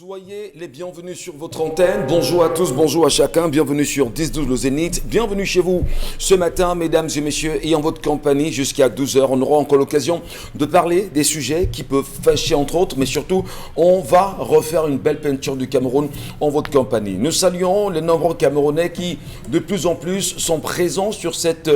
Soyez les bienvenus sur votre antenne. Bonjour à tous, bonjour à chacun. Bienvenue sur 10-12 le Zénith. Bienvenue chez vous ce matin, mesdames et messieurs, et en votre compagnie jusqu'à 12h. On aura encore l'occasion de parler des sujets qui peuvent fâcher entre autres, mais surtout, on va refaire une belle peinture du Cameroun en votre compagnie. Nous saluons les nombreux Camerounais qui, de plus en plus, sont présents sur cette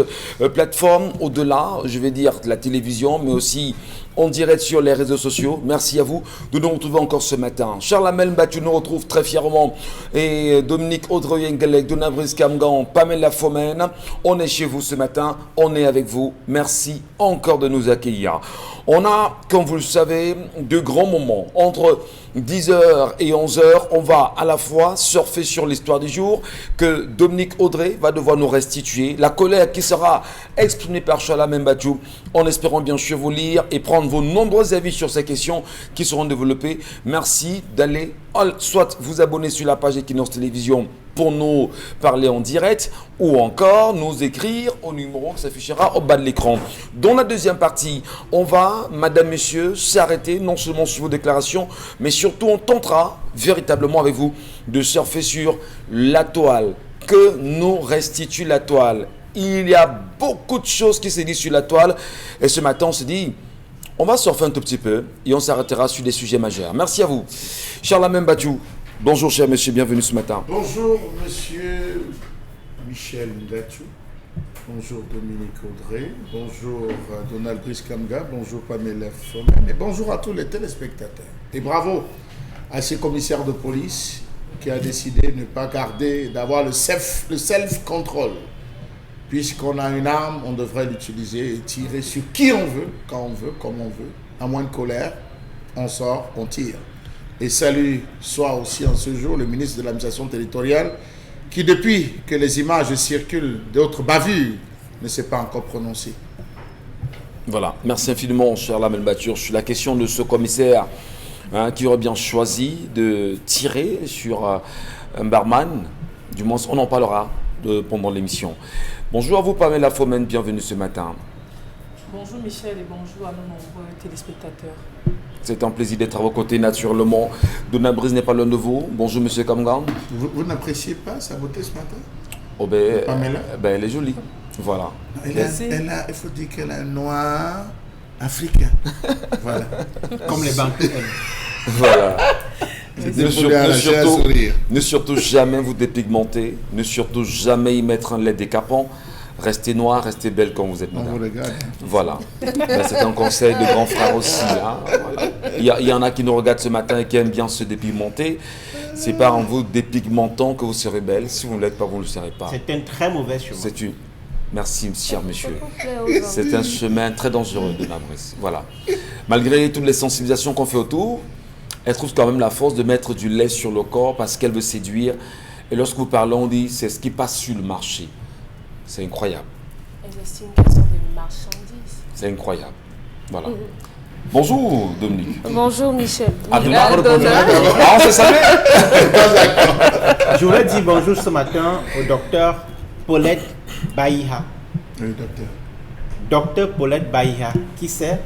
plateforme, au-delà, je vais dire, de la télévision, mais aussi en direct sur les réseaux sociaux. Merci à vous de nous retrouver encore ce matin. Charles Amel Mbattu nous retrouve très fièrement et Dominique Audrey-Yengelek, Donabris Kamgan, Pamela Fomen. On est chez vous ce matin, on est avec vous. Merci encore de nous accueillir. On a, comme vous le savez, de grands moments. Entre 10h et 11h, on va à la fois surfer sur l'histoire du jour que Dominique Audrey va devoir nous restituer. La colère qui sera exprimée par Charles Amel Mbattu, en espérant bien sûr vous lire et prendre vos nombreux avis sur ces questions qui seront développées. Merci d'aller soit vous abonner sur la page Equinox Télévision pour nous parler en direct ou encore nous écrire au numéro qui s'affichera au bas de l'écran. Dans la deuxième partie, on va, madame, messieurs, s'arrêter non seulement sur vos déclarations, mais surtout on tentera véritablement avec vous de surfer sur la toile. Que nous restitue la toile? Il y a beaucoup de choses qui se disent sur la toile et ce matin on se dit on va surfer un tout petit peu et on s'arrêtera sur des sujets majeurs. Merci à vous. Charles Amel Mbattu, bonjour cher monsieur, bienvenue ce matin. Bonjour monsieur Michel Ngatou, bonjour Dominique Audrey, bonjour Donald Brice-Kamga, bonjour Pamela Fomen et bonjour à tous les téléspectateurs. Et bravo à ces commissaires de police qui a décidé de ne pas garder, d'avoir le self-control. Puisqu'on a une arme, on devrait l'utiliser et tirer sur qui on veut, quand on veut, comme on veut. À moins de colère, on sort, on tire. Et salut soit aussi en ce jour le ministre de l'administration territoriale qui, depuis que les images circulent d'autres bavures, ne s'est pas encore prononcé. Voilà, merci infiniment, Charles Amel Mbattu. Sur la question de ce commissaire qui aurait bien choisi de tirer sur un barman, du moins on en parlera pendant l'émission. Bonjour à vous Pamela Fomen, bienvenue ce matin. Bonjour Michel et bonjour à nos nombreux téléspectateurs. C'est un plaisir d'être à vos côtés naturellement. Donabris n'est pas le nouveau. Bonjour monsieur Kamgan. Vous n'appréciez pas sa beauté ce matin? Oh ben, Pamela elle est jolie. Voilà. Il faut dire qu'elle a un noir africain. Voilà. Comme les banques. Voilà. Ne surtout jamais vous dépigmenter, ne surtout jamais y mettre un lait décapant. Restez noir, restez belle quand vous êtes madame. Voilà. C'est un conseil de grand frère aussi. Hein. Voilà. Il y en a qui nous regardent ce matin et qui aiment bien se dépigmenter. C'est pas en vous dépigmentant que vous serez belle. Si vous ne l'êtes pas, vous ne le serez pas. C'est un très mauvais chemin. Merci, cher monsieur. C'est un chemin très dangereux de Nabris. Voilà. Malgré toutes les sensibilisations qu'on fait autour, elle trouve quand même la force de mettre du lait sur le corps parce qu'elle veut séduire. Et lorsque vous parlez, on dit c'est ce qui passe sur le marché. C'est incroyable. C'est une question de marchandises. C'est incroyable. Voilà. Bonjour Dominique. Bonjour Michel. On se savait. Je voulais dire bonjour ce matin au docteur Paulette Baïha. Oui, docteur. Docteur Paulette Baïha, qui c'est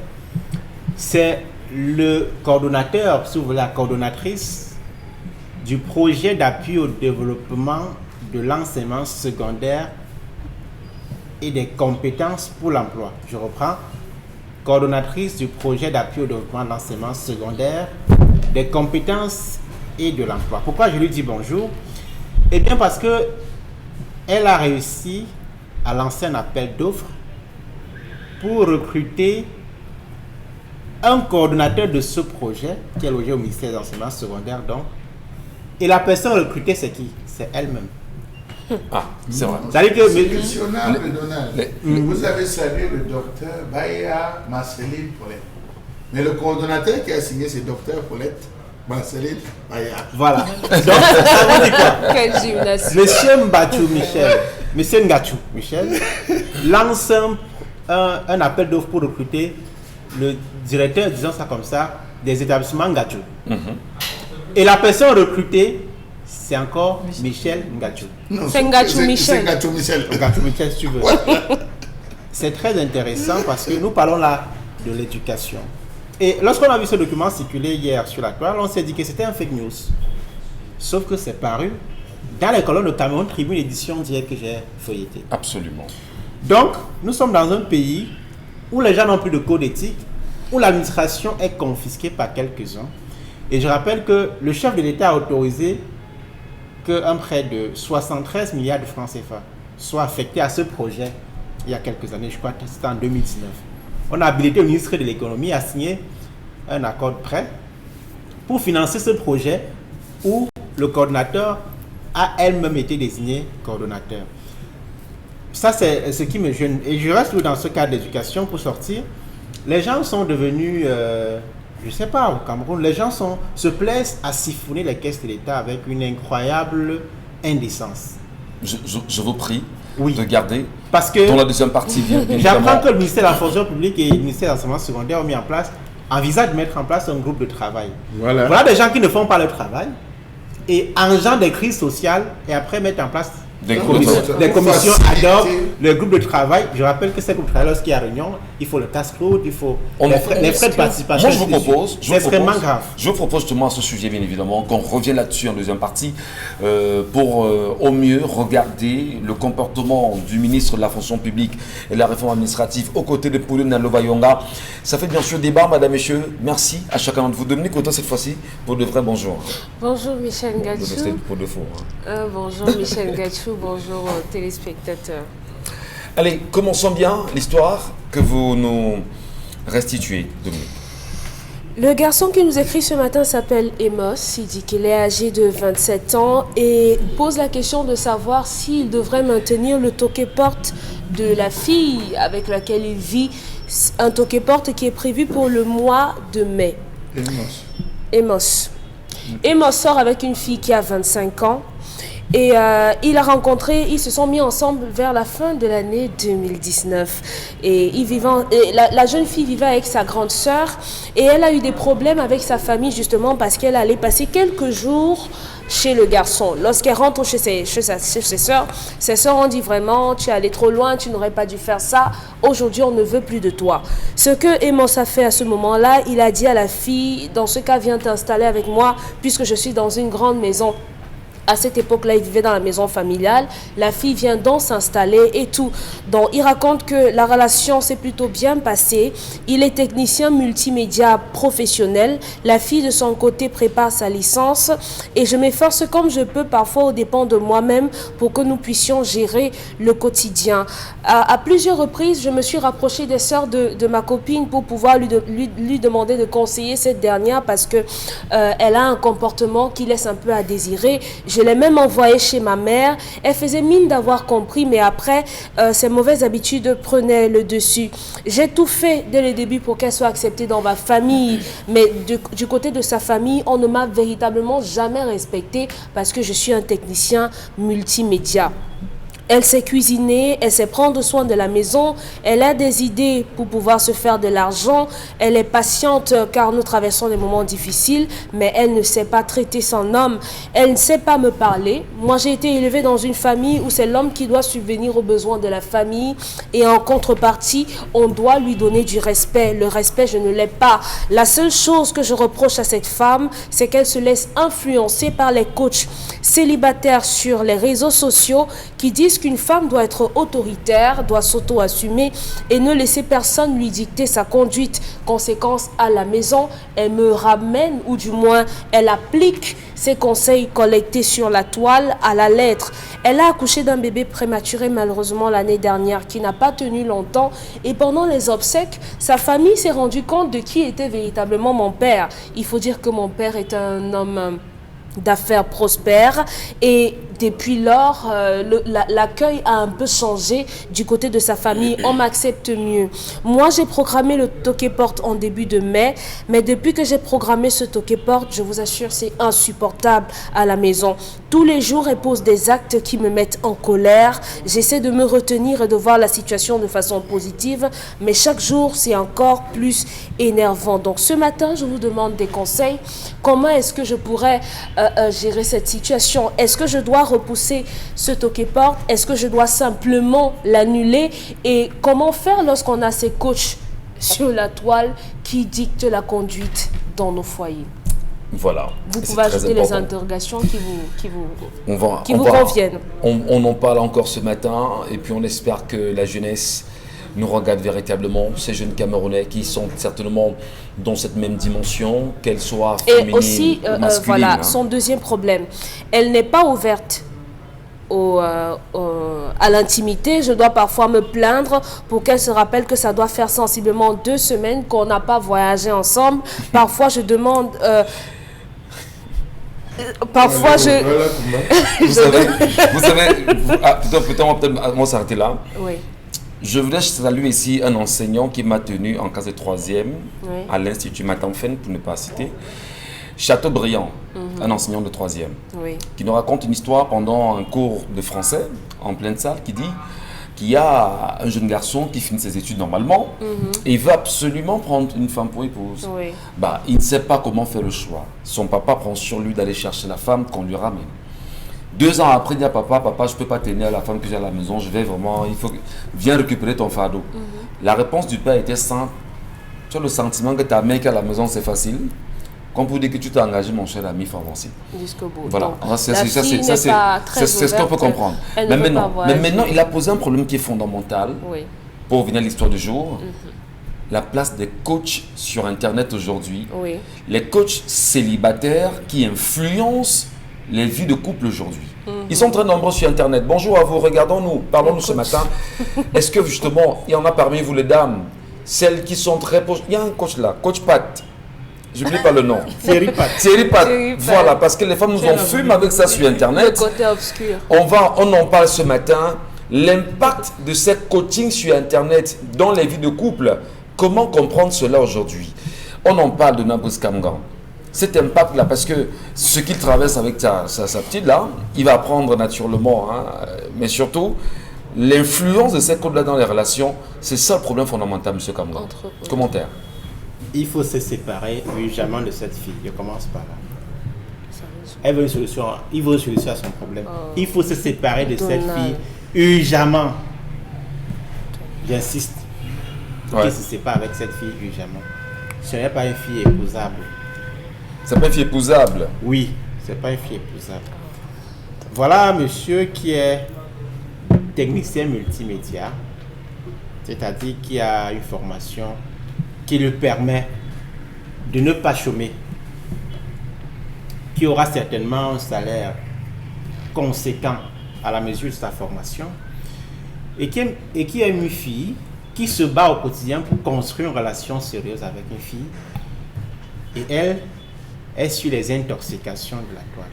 le coordonnateur, si vous voulez, la coordonnatrice du projet d'appui au développement de l'enseignement secondaire et des compétences pour l'emploi. Je reprends. Coordonnatrice du projet d'appui au développement de l'enseignement secondaire, des compétences et de l'emploi. Pourquoi je lui dis bonjour? Eh bien parce que elle a réussi à lancer un appel d'offres pour recruter un coordonnateur de ce projet qui est logé au ministère de l'enseignement secondaire donc. Et la personne recrutée c'est qui? C'est elle-même. Ah, c'est vrai. C'est-à-dire que vous avez salué le docteur Baïa Marceline Paulette. Mais le coordonnateur qui a signé c'est docteur Paulette Marceline Baïa. Voilà. Donc, ça veut dire quoi? Quelle gymnastique. Monsieur Mbattu Michel, Monsieur Ngatou Michel lance un appel d'offres pour recruter le directeur, disons ça comme ça, des établissements Ngatou. Et la personne recrutée, c'est encore Michel Ngatou. C'est Ngatou Michel. C'est Ngatou Michel. Ngatou Michel, si tu veux. C'est très intéressant parce que nous parlons là de l'éducation. Et lorsqu'on a vu ce document circuler hier sur la toile, on s'est dit que c'était un fake news. Sauf que c'est paru dans les colonnes de Cameroun Tribune édition d'hier que j'ai feuilleté. Absolument. Donc, nous sommes dans un pays où les gens n'ont plus de code éthique, où l'administration est confisquée par quelques-uns. Et je rappelle que le chef de l'État a autorisé qu'un prêt de 73 milliards de francs CFA soit affecté à ce projet il y a quelques années, je crois que c'était en 2019. On a habilité le ministre de l'économie à signer un accord de prêt pour financer ce projet où le coordonnateur a elle-même été désigné coordonnateur. Ça, c'est ce qui me gêne. Et je reste dans ce cadre d'éducation pour sortir. Les gens sont devenus, je ne sais pas, au Cameroun, les gens se plaisent à siphonner les caisses de l'État avec une incroyable indécence. Je vous prie Oui. de garder. Parce que dans la deuxième partie, bien j'apprends évidemment. que le ministère de la fonction publique et le ministère de l'enseignement secondaire ont mis en place, envisagent de mettre en place un groupe de travail. Voilà des gens qui ne font pas le travail et engendrent des crises sociales et après mettre en place des commissions ad hoc, le groupe de travail. Je rappelle que ces groupes de travail, lorsqu'il y a réunion, il faut le casse-croûte, il faut les frais de participation. Moi, je vous propose, c'est extrêmement grave. Je vous propose justement à ce sujet, bien évidemment, qu'on revienne là-dessus en deuxième partie pour au mieux regarder le comportement du ministre de la fonction publique et de la réforme administrative aux côtés de Pauline Naloba-Yonga. Ça fait bien sûr débat, madame, messieurs. Merci à chacun d'entre vous. Dominique Autant, cette fois-ci, pour de vrai, bonjour. Bonjour Michel Gachou. Pour de faux. Bonjour Michel Gachou, bonjour aux téléspectateurs. Allez, commençons bien l'histoire que vous nous restituez, Dominique. Le garçon qui nous écrit ce matin s'appelle Amos. Il dit qu'il est âgé de 27 ans et pose la question de savoir s'il devrait maintenir le toquet-porte de la fille avec laquelle il vit. Un toquet-porte qui est prévu pour le mois de mai. Amos sort avec une fille qui a 25 ans. Et ils se sont mis ensemble vers la fin de l'année 2019. Et la jeune fille vivait avec sa grande sœur et elle a eu des problèmes avec sa famille justement parce qu'elle allait passer quelques jours chez le garçon. Lorsqu'elle rentre chez ses sœurs ont dit vraiment, tu es allé trop loin, tu n'aurais pas dû faire ça. Aujourd'hui, on ne veut plus de toi. Ce que Amos a fait à ce moment-là, il a dit à la fille, dans ce cas, viens t'installer avec moi puisque je suis dans une grande maison. À cette époque-là, il vivait dans la maison familiale. La fille vient donc s'installer et tout. Donc, il raconte que la relation s'est plutôt bien passée. Il est technicien multimédia professionnel. La fille, de son côté, prépare sa licence. Et je m'efforce comme je peux, parfois au dépend de moi-même, pour que nous puissions gérer le quotidien. À plusieurs reprises, je me suis rapprochée des sœurs de ma copine pour pouvoir lui demander de conseiller cette dernière parce que elle a un comportement qui laisse un peu à désirer. Je l'ai même envoyée chez ma mère. Elle faisait mine d'avoir compris, mais après, ses mauvaises habitudes prenaient le dessus. J'ai tout fait dès le début pour qu'elle soit acceptée dans ma famille, mais du côté de sa famille, on ne m'a véritablement jamais respectée parce que je suis un technicien multimédia. Elle sait cuisiner, elle sait prendre soin de la maison, elle a des idées pour pouvoir se faire de l'argent, elle est patiente car nous traversons des moments difficiles, mais elle ne sait pas traiter son homme, elle ne sait pas me parler. Moi, j'ai été élevée dans une famille où c'est l'homme qui doit subvenir aux besoins de la famille et en contrepartie, on doit lui donner du respect. Le respect, je ne l'ai pas. La seule chose que je reproche à cette femme, c'est qu'elle se laisse influencer par les coachs célibataires sur les réseaux sociaux qui disent qu'une femme doit être autoritaire, doit s'auto-assumer et ne laisser personne lui dicter sa conduite. Conséquence, à la maison, elle me ramène, ou du moins, elle applique ses conseils collectés sur la toile à la lettre. Elle a accouché d'un bébé prématuré, malheureusement, l'année dernière, qui n'a pas tenu longtemps. Et pendant les obsèques, sa famille s'est rendue compte de qui était véritablement mon père. Il faut dire que mon père est un homme d'affaires prospères et depuis lors, l'accueil a un peu changé du côté de sa famille. On m'accepte mieux. Moi, j'ai programmé le toquet-porte en début de mai, mais depuis que j'ai programmé ce toquet-porte, je vous assure, c'est insupportable à la maison. Tous les jours, elle pose des actes qui me mettent en colère. J'essaie de me retenir et de voir la situation de façon positive, mais chaque jour, c'est encore plus énervant. Donc, ce matin, je vous demande des conseils. Comment est-ce que je pourrais gérer cette situation? Est-ce que je dois repousser ce toquet-porte? Est-ce que je dois simplement l'annuler? Et comment faire lorsqu'on a ces coachs sur la toile qui dicte la conduite dans nos foyers? Voilà. Vous C'est pouvez très ajouter les important. interrogations qui vous On vous va- conviennent. on en parle encore ce matin et puis on espère que la jeunesse nous regarde véritablement, ces jeunes Camerounais qui sont certainement dans cette même dimension, qu'elle soit Et féminine aussi, ou masculine. voilà, hein. son deuxième problème, elle n'est pas ouverte à l'intimité. Je dois parfois me plaindre pour qu'elle se rappelle que ça doit faire sensiblement 2 semaines qu'on n'a pas voyagé ensemble. Parfois, je demande... parfois, je... Voilà comment. Vous savez, peut-être on va s'arrêter là. Oui, Je voudrais saluer ici un enseignant qui m'a tenu en classe de 3e oui. à l'Institut Matamfen, pour ne pas citer, Chateaubriand, un enseignant de 3e, Oui. qui nous raconte une histoire pendant un cours de français en pleine salle qui dit qu'il y a un jeune garçon qui finit ses études normalement et il veut absolument prendre une femme pour épouse. Oui. Bah, il ne sait pas comment faire le choix. Son papa prend sur lui d'aller chercher la femme qu'on lui ramène. 2 ans après, il dit à papa, je ne peux pas tenir la femme que j'ai à la maison, je vais vraiment, viens récupérer ton fardeau. La réponse du père était simple. Tu as le sentiment que ta mère qui est à la maison, c'est facile. Comme pour dire que tu t'es engagé, mon cher ami, il faut avancer. Jusqu'au bout. Voilà, Donc, c'est la fille n'est pas très ce qu'on peut ouverte, comprendre. elle Mais ne veut pas maintenant, voyager. il a posé un problème qui est fondamental Oui. pour revenir à l'histoire du jour. La place des coachs sur Internet aujourd'hui. Oui. Les coachs célibataires qui influencent les vies de couple aujourd'hui. Ils sont très nombreux sur Internet. Bonjour à vous, regardons-nous, parlons-nous ce matin. Est-ce que justement, il y en a parmi vous les dames, celles qui sont très proches. Il y a un coach là, coach Pat. J'oublie pas le nom. Thierry Pat. Thierry Pat. Thierry Pat. Voilà, parce que les femmes nous ont fumé avec ça sur Le Internet. côté obscur. On en parle ce matin. L'impact de ces coachings sur Internet dans les vies de couple. Comment comprendre cela aujourd'hui? On en parle de Nabris Kamgan. Cet impact-là, parce que ce qu'il traverse avec sa petite là, il va apprendre naturellement, hein, mais surtout, l'influence de ces codes-là dans les relations, c'est ça le problème fondamental, M. Kamgan. Entre eux. Commentaire. Il faut se séparer urgemment de cette fille. Je commence par là. Ça résout. Elle veut une solution, il veut une solution à son problème. Il faut se séparer de cette Donald. fille urgemment. J'insiste. Ouais. Qu'il se sépare avec cette fille urgemment. Ce n'est pas une fille épousable. C'est pas une fille épousable. Oui, c'est pas une fille épousable. Voilà un monsieur qui est technicien multimédia, c'est-à-dire qui a une formation qui lui permet de ne pas chômer, qui aura certainement un salaire conséquent à la mesure de sa formation, et qui est une fille qui se bat au quotidien pour construire une relation sérieuse avec une fille, et elle est sur les intoxications de la toile.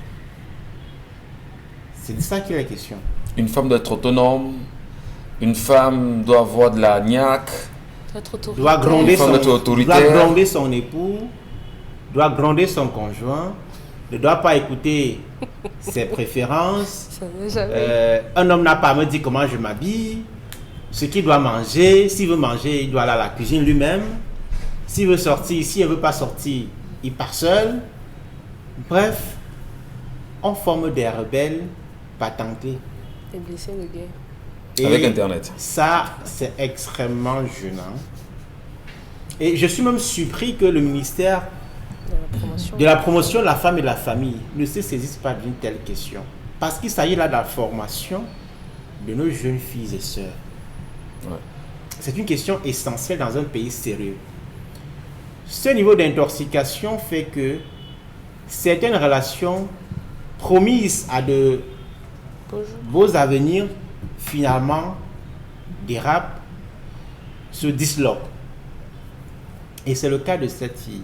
C'est de ça qu'il est question. Une femme doit être autonome. Une femme doit avoir de la niaque. Être autoritaire. Doit gronder, Une femme d'être autoritaire. doit gronder son époux, doit gronder son conjoint, ne doit pas écouter ses préférences. Ça n'est jamais. Un homme n'a pas à me dire comment je m'habille, ce qu'il doit manger. S'il veut manger, il doit aller à la cuisine lui-même. S'il veut sortir, s'il ne veut pas sortir, il part seul. Bref, on forme des rebelles patentés. Et blesser le gars. Et Avec Internet. ça, c'est extrêmement gênant. Et je suis même surpris que le ministère Dans la promotion. de la promotion de la femme et de la famille ne se saisisse pas d'une telle question. Parce qu'il s'agit là de la formation de nos jeunes filles et sœurs. Ouais. C'est une question essentielle dans un pays sérieux. Ce niveau d'intoxication fait que certaines relations promises à de Bonjour. beaux avenirs finalement dérapent, se disloquent. Et c'est le cas de cette fille.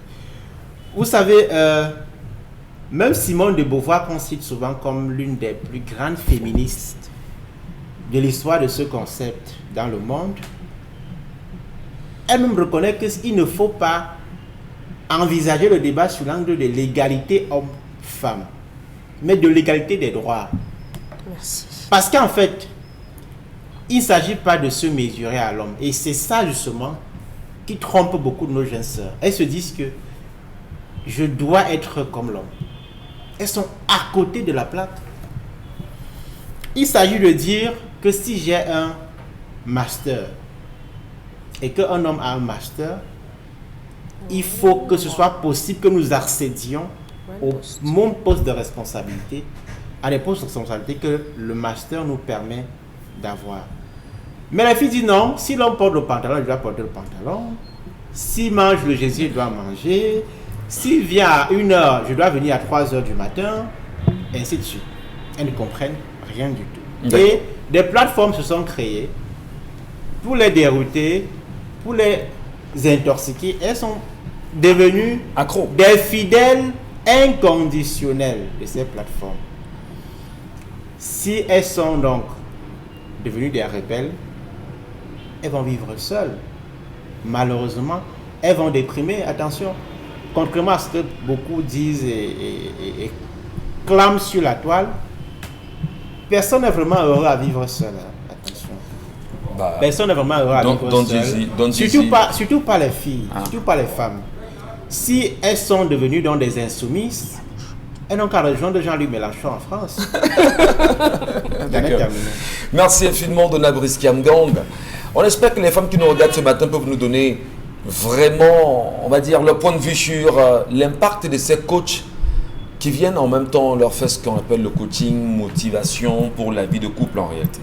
Vous savez, même Simone de Beauvoir qu'on cite souvent comme l'une des plus grandes féministes de l'histoire de ce concept dans le monde, elle-même reconnaît qu'il ne faut pas envisager le débat sur l'angle de l'égalité homme-femme, mais de l'égalité des droits. Merci. Parce qu'en fait, il ne s'agit pas de se mesurer à l'homme. Et c'est ça justement qui trompe beaucoup de nos jeunes sœurs. Elles se disent que je dois être comme l'homme. Elles sont à côté de la plaque. Il s'agit de dire que si j'ai un master et qu'un homme a un master, il faut que ce soit possible que nous accédions au mon poste de responsabilité, à des postes de responsabilité que le master nous permet d'avoir. Mais la fille dit non, si l'homme porte le pantalon, il doit porter le pantalon. S'il mange le gésier, il doit manger. S'il vient à 1h, je dois venir à 3h du matin, et ainsi de suite. Elles ne comprennent rien du tout. D'accord. Et des plateformes se sont créées pour les dérouter, pour les intoxiquer. Elles sont devenues Accro. des fidèles inconditionnels de ces plateformes. Si elles sont donc devenues des rebelles, elles vont vivre seules. Malheureusement, elles vont déprimer. Attention, contrairement à ce que beaucoup disent et clament sur la toile, personne n'est vraiment heureux à vivre seul. Attention. Bah, Personne n'est vraiment heureux à vivre seul. Surtout pas les filles, surtout pas les femmes. Si elles sont devenues donc des insoumises, elles n'ont qu'à rejoindre Jean-Luc Mélenchon en France. D'accord. Merci infiniment, Donald Brice-Kamgang. On espère que les femmes qui nous regardent ce matin peuvent nous donner vraiment, on va dire, leur point de vue sur l'impact de ces coachs qui viennent en même temps leur faire ce qu'on appelle le coaching, motivation pour la vie de couple en réalité.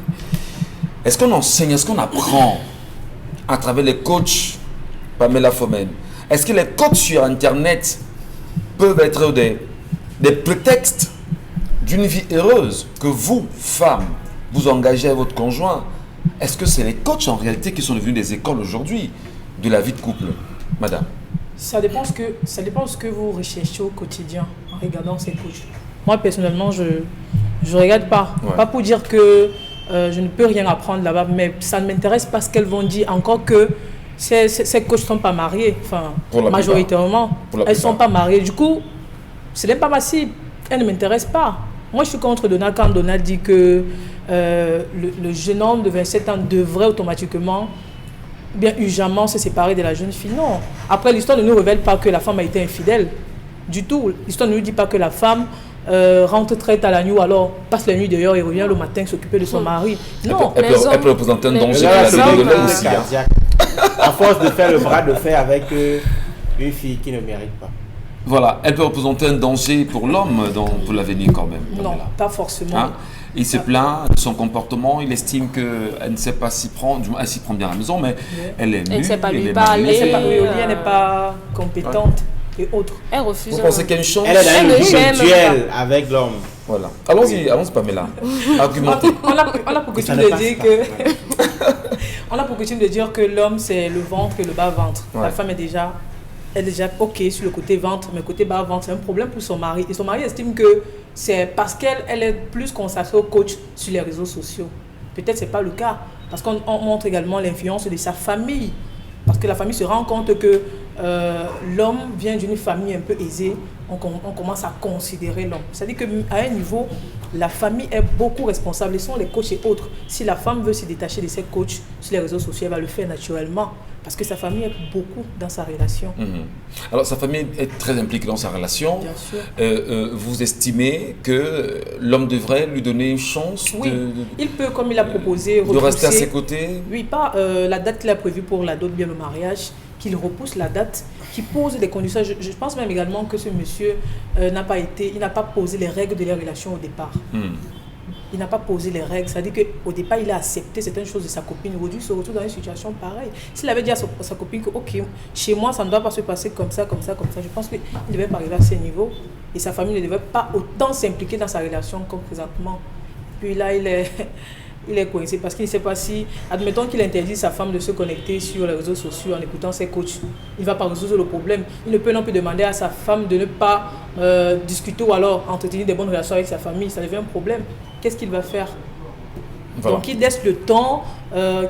Est-ce qu'on enseigne, est-ce qu'on apprend à travers les coachs, Pamela Fomen? Est-ce que les coachs sur Internet peuvent être des prétextes d'une vie heureuse que vous, femmes, vous engagez à votre conjoint? Est-ce que c'est les coachs en réalité qui sont devenus des écoles aujourd'hui de la vie de couple, madame? Ça dépend ce que vous recherchez au quotidien en regardant ces coachs. Moi, personnellement, je ne regarde pas. Ouais. Pas pour dire que je ne peux rien apprendre là-bas, mais ça ne m'intéresse pas ce qu'elles vont dire. Encore que ces coachs ne sont pas mariés, enfin, majoritairement. Elles ne sont pas mariées. Du coup, ce n'est pas ma cible. Elles ne m'intéressent pas. Moi, je suis contre Donald quand Donald dit que le jeune homme de 27 ans devrait automatiquement, bien urgemment, se séparer de la jeune fille. Non. Après, l'histoire ne nous révèle pas que la femme a été infidèle. Du tout. L'histoire ne nous dit pas que la femme rentre très tard la nuit ou alors passe la nuit dehors et revient le matin s'occuper de son mari. Non. Elle peut représenter un danger aussi. À force de faire le bras de fer avec une fille qui ne mérite pas. Voilà, elle peut représenter un danger pour l'homme pour l'avenir quand même. Non, pas forcément. Hein? Il se plaint de son comportement, il estime qu'elle ne sait pas s'y prendre, du moins elle s'y prend bien à la maison, mais elle est nue, elle ne sait pas lui est parler. mariée. Elle n'est pas compétente et autres. Elle refuse. Vous pensez qu'il y a une chance? Elle est dans une duel avec l'homme. Voilà. Allons-y Pamela. Argumentez. On a pour coutume de dire que on a pour coutume de dire que l'homme c'est le ventre et le bas ventre. Ouais. La femme est déjà ok sur le côté ventre, mais côté bas ventre c'est un problème pour son mari. Et son mari estime que c'est parce qu'elle est plus consacrée au coach sur les réseaux sociaux. Peut-être c'est pas le cas, parce qu'on montre également l'influence de sa famille. Parce que la famille se rend compte que l'homme vient d'une famille un peu aisée, on commence à considérer l'homme. C'est-à-dire qu'à un niveau, la famille est beaucoup responsable. Ils sont les coachs et autres. Si la femme veut se détacher de ses coachs sur les réseaux sociaux, elle va le faire naturellement. Parce que sa famille est beaucoup dans sa relation. Alors, sa famille est très impliquée dans sa relation. Bien sûr. Vous estimez que l'homme devrait lui donner une chance Oui, il peut, comme il a proposé, de rester à ses côtés? Oui, pas la date qu'il a prévue pour la dot, bien le mariage, qu'il repousse la date, qu'il pose des conditions. Je pense même également que ce monsieur il n'a pas posé les règles de la relation au départ. Il n'a pas posé les règles. C'est-à-dire qu'au départ, il a accepté certaines choses de sa copine. Aujourd'hui, il se retrouve dans une situation pareille. S'il avait dit à sa copine que, ok, chez moi, ça ne doit pas se passer comme ça, comme ça, comme ça, je pense qu'il ne devait pas arriver à ce niveau. Et sa famille ne devait pas autant s'impliquer dans sa relation comme présentement. Puis là, il est coincé parce qu'il ne sait pas si, admettons qu'il interdit sa femme de se connecter sur les réseaux sociaux en écoutant ses coachs, il ne va pas résoudre le problème. Il ne peut non plus demander à sa femme de ne pas discuter ou alors entretenir des bonnes relations avec sa famille. Ça devient un problème. Qu'est-ce qu'il va faire? Voilà. Donc il laisse le temps,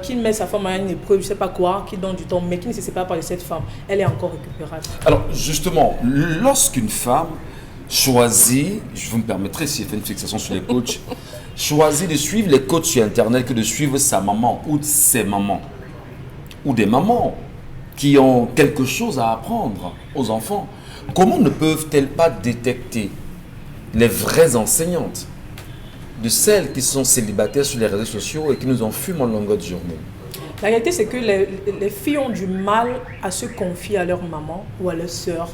qu'il met sa femme à une épreuve, je ne sais pas quoi, qu'il donne du temps, mais qu'il ne se sépare pas de cette femme. Elle est encore récupérable. Alors justement, lorsqu'une femme choisit, je vous me permettrai si elle fait une fixation sur les coachs, choisit de suivre les coachs sur Internet que de suivre sa maman ou ses mamans, ou des mamans qui ont quelque chose à apprendre aux enfants, comment ne peuvent-elles pas détecter les vraies enseignantes de celles qui sont célibataires sur les réseaux sociaux et qui nous en fument en longueur de journée? La réalité, c'est que les filles ont du mal à se confier à leur maman ou à leur sœur.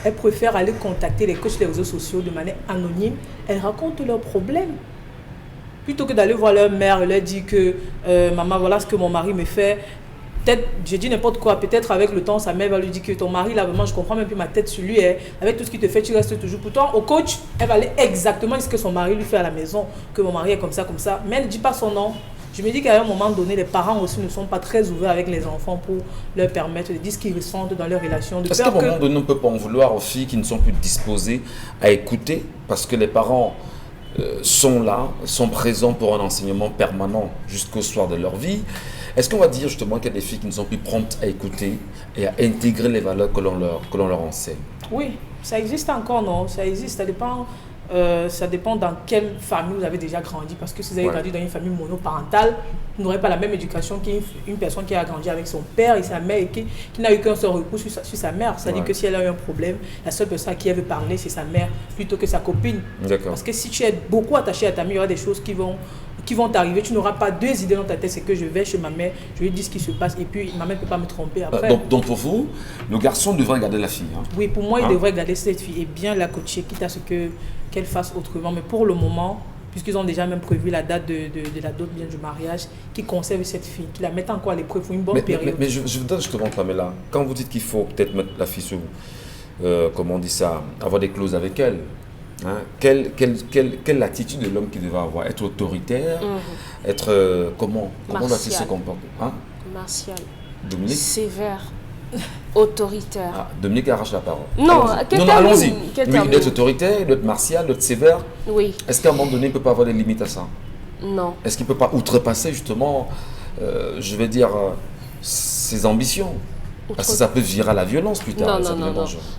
Elles préfèrent aller contacter les coachs des réseaux sociaux de manière anonyme. Elles racontent leurs problèmes. Plutôt que d'aller voir leur mère et leur dire que maman, voilà ce que mon mari me fait. Peut-être, je dis n'importe quoi, peut-être avec le temps, sa mère va lui dire que ton mari, là, vraiment, je comprends même plus ma tête sur lui. Avec tout ce qu'il te fait, tu restes toujours. Pourtant, au coach, elle va aller exactement ce que son mari lui fait à la maison, que mon mari est comme ça. Mais elle ne dit pas son nom. Je me dis qu'à un moment donné, les parents aussi ne sont pas très ouverts avec les enfants pour leur permettre de dire ce qu'ils ressentent dans leur relation. Est-ce qu'à un moment donné, on ne peut pas en vouloir aux filles qui ne sont plus disposées à écouter parce que les parents sont là, sont présents pour un enseignement permanent jusqu'au soir de leur vie? Est-ce qu'on va dire justement qu'il y a des filles qui ne sont plus promptes à écouter et à intégrer les valeurs que l'on leur enseigne? Oui, ça existe encore, non? Ça existe, ça dépend dans quelle famille vous avez déjà grandi. Parce que si vous avez grandi dans une famille monoparentale, vous n'aurez pas la même éducation qu'une personne qui a grandi avec son père et sa mère et qui n'a eu qu'un seul recours sur sa mère. C'est-à-dire que si elle a eu un problème, la seule personne à qui elle veut parler, c'est sa mère plutôt que sa copine. Parce que si tu es beaucoup attaché à ta mère, il y aura des choses qui vont t'arriver. Tu n'auras pas deux idées dans ta tête. C'est que je vais chez ma mère, je lui dis ce qui se passe et puis ma mère ne peut pas me tromper après. Donc pour vous, le garçon devrait garder la fille, hein? Oui, pour moi, il devrait garder cette fille et bien la coacher, quitte à ce qu'elle fasse autrement. Mais pour le moment, puisqu'ils ont déjà même prévu la date de la dot bien du mariage, qu'ils conservent cette fille, qu'ils la mettent encore à l'épreuve pour une bonne période. Mais je vous donne justement, Pamela, quand vous dites qu'il faut peut-être mettre la fille sur, comment on dit ça, avoir des clauses avec elle, hein, quelle attitude de l'homme qu'il devrait avoir? Être autoritaire, être comment doit-il se comporter, hein? Martial. Dominique? Sévère. Autoritaire. Ah, Dominique arrache la parole. Non, allons-y. Il doit être autoritaire, il doit être martial, il doit être sévère. Oui. Est-ce qu'à un moment donné, il ne peut pas avoir des limites à ça? Non. Est-ce qu'il ne peut pas outrepasser justement, je vais dire, ses ambitions? Parce que ça peut virer à la violence plus tard.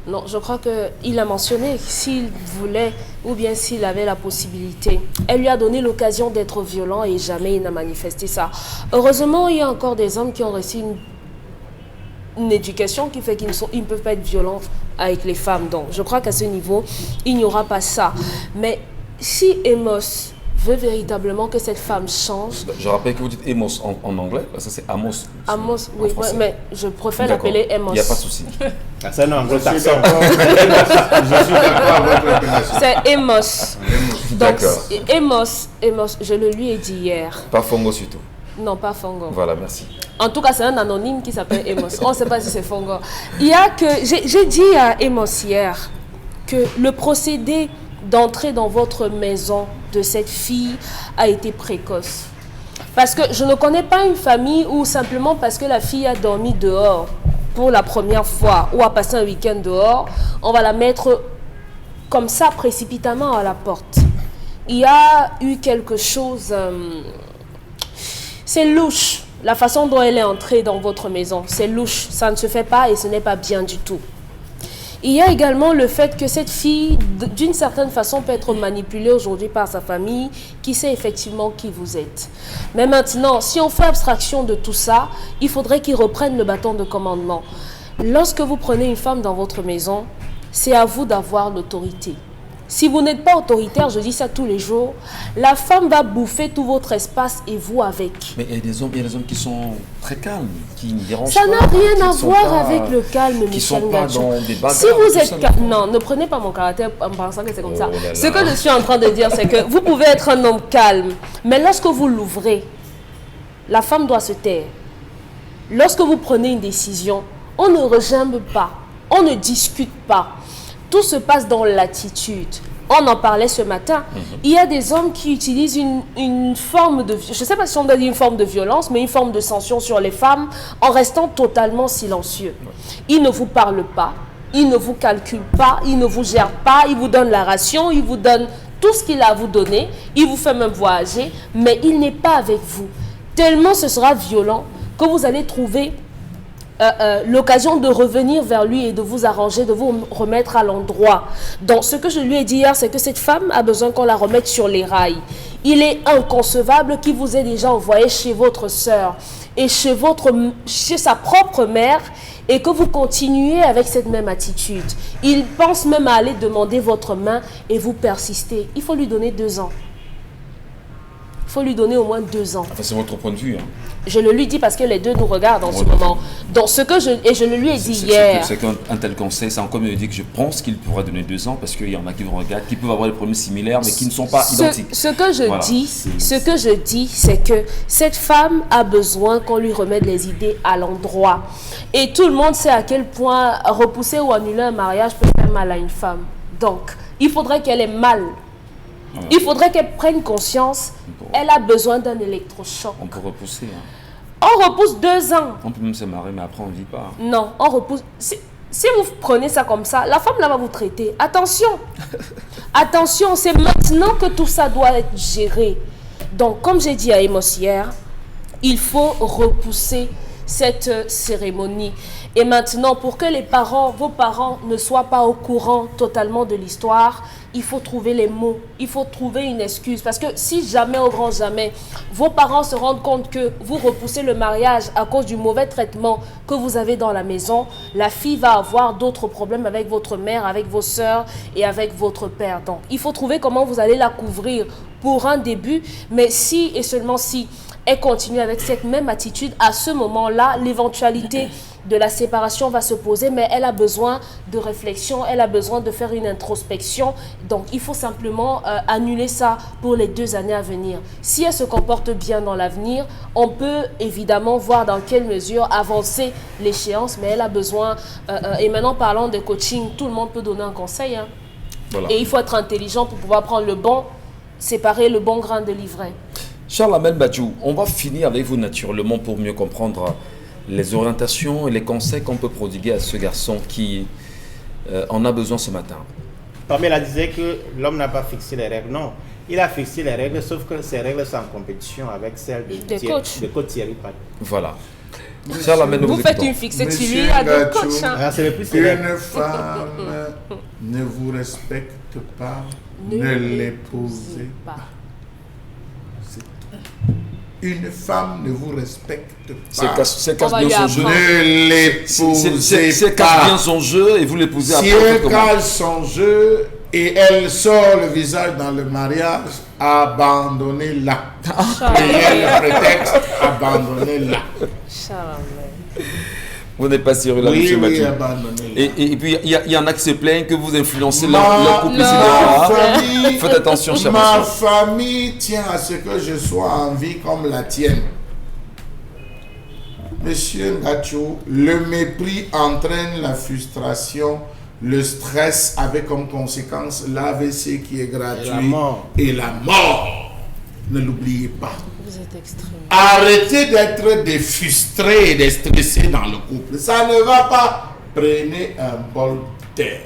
Non, je crois qu'il a mentionné s'il voulait ou bien s'il avait la possibilité. Elle lui a donné l'occasion d'être violent et jamais il n'a manifesté ça. Heureusement, il y a encore des hommes qui ont reçu une éducation qui fait qu'ils ne peuvent pas être violents avec les femmes. Donc, je crois qu'à ce niveau, il n'y aura pas ça. Mais si Amos veut véritablement que cette femme change... Je rappelle que vous dites Amos en anglais, parce que c'est Amos. Amos, oui, mais je préfère l'appeler Amos. Il n'y a pas de souci. C'est un anglo-saxon. Je suis d'accord avec l'appellation. C'est Amos. D'accord. Amos, je le lui ai dit hier. Pas Fongo surtout. Non, pas Fongo. Voilà, merci. En tout cas, c'est un anonyme qui s'appelle Amos. On ne sait pas si c'est Fongo. J'ai dit à Amos hier que le procédé d'entrer dans votre maison de cette fille a été précoce. Parce que je ne connais pas une famille où simplement parce que la fille a dormi dehors pour la première fois ou a passé un week-end dehors, on va la mettre comme ça précipitamment à la porte. Il y a eu quelque chose... c'est louche. La façon dont elle est entrée dans votre maison, c'est louche. Ça ne se fait pas et ce n'est pas bien du tout. Il y a également le fait que cette fille, d'une certaine façon, peut être manipulée aujourd'hui par sa famille, qui sait effectivement qui vous êtes. Mais maintenant, si on fait abstraction de tout ça, il faudrait qu'ils reprennent le bâton de commandement. Lorsque vous prenez une femme dans votre maison, c'est à vous d'avoir l'autorité. Si vous n'êtes pas autoritaire, je dis ça tous les jours, la femme va bouffer tout votre espace et vous avec. Mais il y a des hommes qui sont très calmes, qui ne dérangent pas. Ça n'a rien à voir avec le calme, Michel Ngachou. Si vous êtes calme, non, ne prenez pas mon caractère en pensant que c'est comme ça. Ce que je suis en train de dire, c'est que vous pouvez être un homme calme, mais lorsque vous l'ouvrez, la femme doit se taire. Lorsque vous prenez une décision, on ne regimbe pas, on ne discute pas. Tout se passe dans l'attitude. On en parlait ce matin. Il y a des hommes qui utilisent une forme de... Je ne sais pas si on doit dire une forme de violence, mais une forme de censure sur les femmes en restant totalement silencieux. Ils ne vous parlent pas, ils ne vous calculent pas, ils ne vous gèrent pas, ils vous donnent la ration, ils vous donnent tout ce qu'il a à vous donner, il vous fait même voyager, mais il n'est pas avec vous. Tellement ce sera violent que vous allez trouver... l'occasion de revenir vers lui et de vous arranger, de vous remettre à l'endroit. Donc, ce que je lui ai dit hier, c'est que cette femme a besoin qu'on la remette sur les rails. Il est inconcevable qu'il vous ait déjà envoyé chez votre sœur et chez sa propre mère et que vous continuez avec cette même attitude. Il pense même à aller demander votre main et vous persistez. Il faut lui donner 2 ans. il faut lui donner au moins 2 ans. Enfin, c'est votre point de vue. Hein. Je le lui dis parce que les deux nous regardent en ce moment. Donc, je le lui ai dit hier. C'est qu'un tel conseil, c'est encore mieux dit que je pense qu'il pourrait donner 2 ans parce qu'il y en a qui vous regardent, qui peuvent avoir des problèmes similaires mais qui ne sont pas identiques. Ce que je dis, c'est que cette femme a besoin qu'on lui remette les idées à l'endroit. Et tout le monde sait à quel point repousser ou annuler un mariage peut faire mal à une femme. Donc, il faudrait qu'elle ait mal. Voilà. Il faudrait qu'elle prenne conscience. Elle a besoin d'un électrochoc. On peut repousser. Hein. On repousse 2 ans. On peut même se marier, mais après on ne vit pas. Hein. Non, on repousse. Si vous prenez ça comme ça, la femme là va vous traiter. Attention. Attention, c'est maintenant que tout ça doit être géré. Donc, comme j'ai dit à Amos hier, il faut repousser cette cérémonie. Et maintenant, pour que vos parents ne soient pas au courant totalement de l'histoire, il faut trouver les mots, il faut trouver une excuse. Parce que si jamais, au grand jamais, vos parents se rendent compte que vous repoussez le mariage à cause du mauvais traitement que vous avez dans la maison, la fille va avoir d'autres problèmes avec votre mère, avec vos sœurs et avec votre père. Donc, il faut trouver comment vous allez la couvrir pour un début, mais si et seulement si elle continue avec cette même attitude, à ce moment-là, l'éventualité de la séparation va se poser, mais elle a besoin de réflexion, elle a besoin de faire une introspection. Donc, il faut simplement annuler ça pour les 2 années à venir. Si elle se comporte bien dans l'avenir, on peut évidemment voir dans quelle mesure avancer l'échéance, mais elle a besoin... et maintenant, parlant de coaching, tout le monde peut donner un conseil. Hein. Voilà. Et il faut être intelligent pour pouvoir prendre séparer le bon grain de l'ivraie. Charles Amel Badjou, on va finir avec vous naturellement pour mieux comprendre les orientations et les conseils qu'on peut prodiguer à ce garçon qui en a besoin ce matin. Pamela disait que l'homme n'a pas fixé les règles. Non, il a fixé les règles, sauf que ces règles sont en compétition avec celles de coach Thierry Pat. Voilà. Charles Amel, vous faites une fixette sur lui à deux coachs. Hein. Une femme ne vous respecte pas, ne l'épousez pas. Une femme ne vous respecte pas. C'est casse bien son jeu. Ne l'épousez pas. C'est casse bien son jeu et vous l'épousez après. Si elle casse son jeu et elle sort le visage dans le mariage, abandonnez-la. Ayez le prétexte, abandonnez-la. Vous n'êtes pas sérieux là, monsieur Mathieu. Et puis, il y en a qui se plaignent que vous influencez leur couple. Faites attention, cher monsieur. Ma famille tient à ce que je sois en vie comme la tienne. Monsieur Ngacho, le mépris entraîne la frustration, le stress avec comme conséquence l'AVC qui est gratuit et la mort. Ne l'oubliez pas. Vous êtes extrême. Arrêtez d'être des frustrés et des stressés dans le couple. Ça ne va pas. Prenez un bol d'air.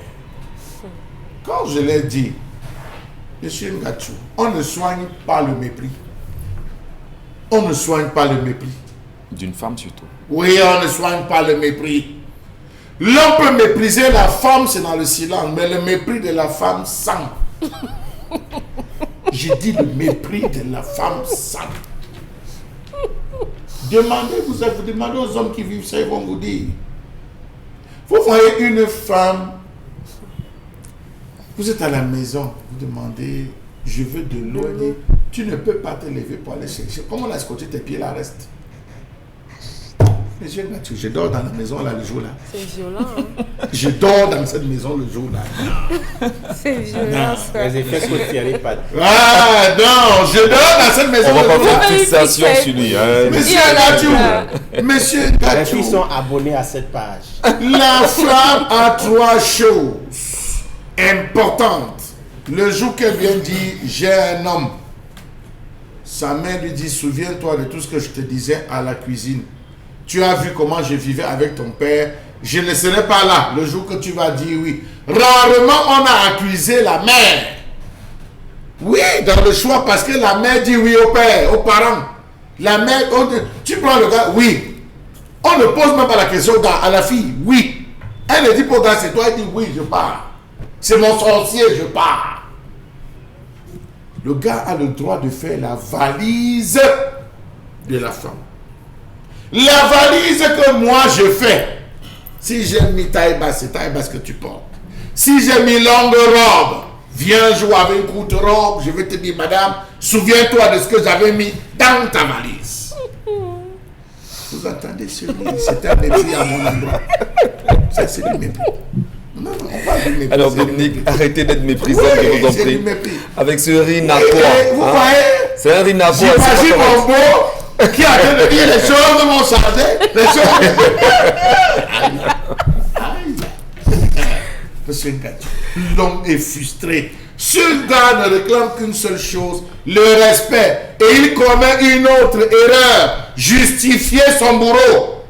Quand je l'ai dit, monsieur Ngacho, on ne soigne pas le mépris. On ne soigne pas le mépris. D'une femme surtout. Oui, on ne soigne pas le mépris. L'homme peut mépriser la femme, c'est dans le silence, mais le mépris de la femme sent. J'ai dit le mépris de la femme sent. Vous demandez aux hommes qui vivent ça, ils vont vous dire. Vous voyez une femme, vous êtes à la maison, vous demandez, je veux de l'eau, elle dit, tu ne peux pas te lever pour aller chercher. Comment la scotcher tes pieds là reste? Je dors dans la maison là le jour là. C'est violent. Hein? Je dors dans cette maison le jour là. C'est violent ça. Les effets que Thierry Pat. Ah non, je dors dans cette maison. On va pas faire fixation sur lui. Monsieur Les Gadjou, filles sont abonnées à cette page. la femme a 3 choses importantes. Le jour qu'elle vient dire j'ai un homme, sa mère lui dit souviens-toi de tout ce que je te disais à la cuisine. Tu as vu comment je vivais avec ton père. Je ne serai pas là le jour que tu vas dire oui. Rarement on a accusé la mère. Oui, dans le choix, parce que la mère dit oui au père, aux parents. La mère, tu prends le gars, oui. On ne pose même pas la question au gars, à la fille, oui. Elle ne dit pas au gars, c'est toi, elle dit oui, je pars. C'est mon sorcier, je pars. Le gars a le droit de faire la valise de la femme. La valise que moi je fais, si j'ai mis taille basse, c'est taille basse que tu portes. Si j'ai mis longue robe, viens jouer avec une courte robe, je vais te dire, madame, Souviens-toi de ce que j'avais mis dans ta valise. Vous entendez ce rire? C'était un mépris à mon endroit. Ça, c'est du mépris. Non, on parle du mépris. Alors, Dominique, arrêtez d'être méprisant, je vous en c'est du prie. mépris. Avec ce riz narquois. Vous voyez? C'est un riz narquois. J'imagine mon beau qui a train de dire les choses vont changer. Les choses. Monsieur Ngadjou, l'homme est frustré. Ce gars ne réclame qu'une seule chose, le respect. Et il commet une autre erreur, justifier son bourreau.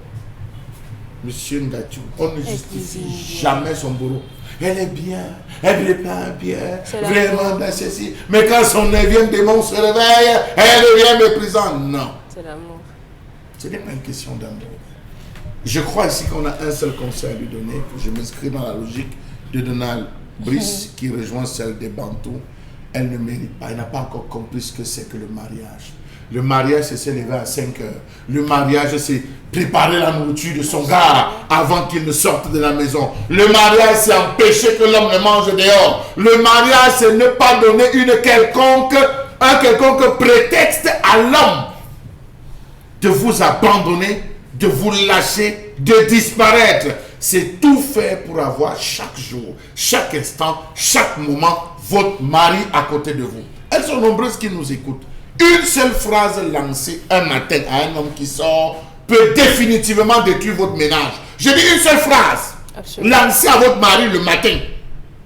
Monsieur Ngadjou, on ne justifie jamais son bourreau. Elle est bien, elle est pas bien, vraiment dans ceci. Mais quand son 9e démon se réveille, elle devient méprisante. Non. C'est l'amour. Ce n'est pas une question d'amour. Je crois ici qu'on a un seul conseil à lui donner. Je m'inscris dans la logique de Donald Brice qui rejoint celle des Bantous. Elle ne mérite pas, elle n'a pas encore compris ce que c'est que le mariage. Le mariage, c'est se lever à 5 heures. Le mariage, c'est préparer la nourriture de son gars avant qu'il ne sorte de la maison. Le mariage, c'est empêcher que l'homme ne mange dehors. Le mariage, c'est ne pas donner un quelconque prétexte à l'homme de vous abandonner, de vous lâcher, de disparaître. C'est tout faire pour avoir chaque jour, chaque instant, chaque moment, votre mari à côté de vous. Elles sont nombreuses qui nous écoutent. Une seule phrase lancée un matin à un homme qui sort peut définitivement détruire votre ménage. Je dis une seule phrase. Lancée à votre mari le matin.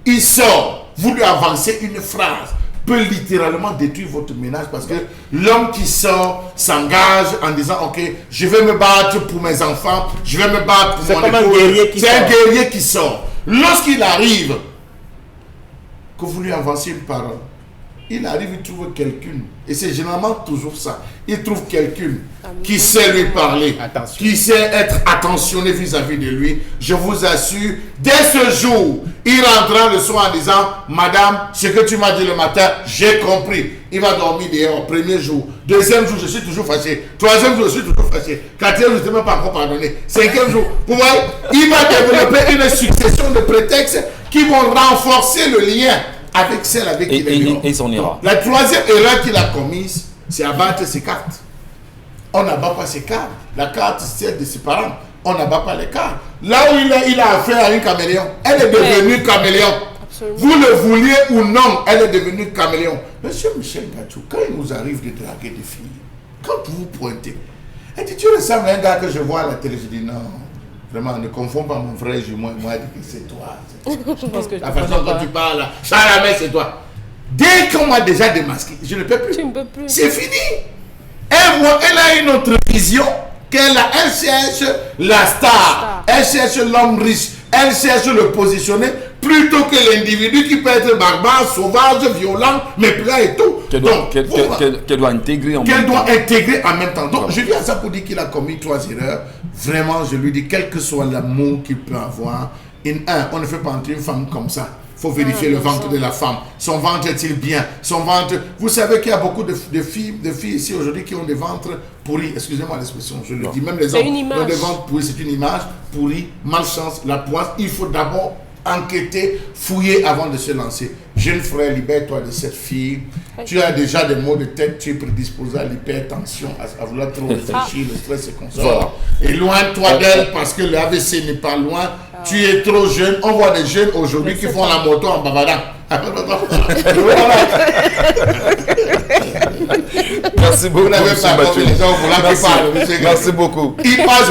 Il sort. Vous lui avancez une phrase. Peut littéralement détruire votre ménage parce que l'homme qui sort s'engage en disant ok, je vais me battre pour mes enfants, je vais me battre pour mon épouse. C'est un guerrier qui sort. Lorsqu'il arrive, que vous lui avancez une parole, il arrive, il trouve quelqu'un, et c'est généralement toujours ça, il trouve quelqu'un qui sait lui parler, qui sait être attentionné vis-à-vis de lui. Je vous assure, dès ce jour, il rentrera le soir en disant, madame, ce que tu m'as dit le matin, j'ai compris. Il va dormir dehors, premier jour. Deuxième jour, je suis toujours fâché. Troisième jour, je suis toujours fâché. Quatrième jour, je ne t'ai même pas encore pardonné. Cinquième jour, vous voyez, il va développer une succession de prétextes qui vont renforcer le lien avec celle avec qui il est dehors. Et s'en ira. La troisième erreur qu'il a commise, c'est abattre ses cartes. On n'abat pas ses cartes. La carte, c'est celle de ses parents. On n'abat pas les cartes. Là où il a affaire à une caméléon, elle est devenue caméléon. Absolument. Vous le vouliez ou non, elle est devenue caméléon. Monsieur Michel Ngadjou, quand il nous arrive de draguer des filles, quand vous pointez, elle dit, tu ressembles à un gars que je vois à la télé. Je dis non. Vraiment, ne confonds pas mon frère jumeau et moi, c'est toi. Je pense que la façon dont tu parles, Chalamé, c'est toi. Dès qu'on m'a déjà démasqué, je ne peux plus. Tu ne peux plus. C'est fini. Elle a une autre vision qu'elle a. Elle cherche la star. Elle cherche l'homme riche. Elle cherche le positionner plutôt que l'individu qui peut être barbare, sauvage, violent, méprisant et tout. Qu'elle doit intégrer en même temps. Qu'elle doit intégrer en même temps. Donc, je viens à ça pour dire qu'il a commis 3 erreurs. Vraiment, je lui dis, quel que soit l'amour qu'il peut avoir, on ne fait pas entrer une femme comme ça. Il faut vérifier le ventre de la femme. Son ventre est-il bien? Son ventre... Vous savez qu'il y a beaucoup de filles ici aujourd'hui qui ont des ventres pourris. Excusez-moi l'expression, je le dis. Même les hommes ont des ventres pourris. C'est une image pourrie, malchance, la poisse. Il faut d'abord enquêter, fouiller avant de se lancer. Jeune frère, libère-toi de cette fille. Tu as déjà des maux de tête, tu es prédisposé à l'hypertension, à vouloir trop réfléchir, le stress et consort. Éloigne-toi d'elle parce que l'AVC n'est pas loin. Tu es trop jeune. On voit des jeunes aujourd'hui qui font la moto en bavardant. Merci beaucoup. Vous n'avez pas compris les gens qui parlent. Merci beaucoup. Il passe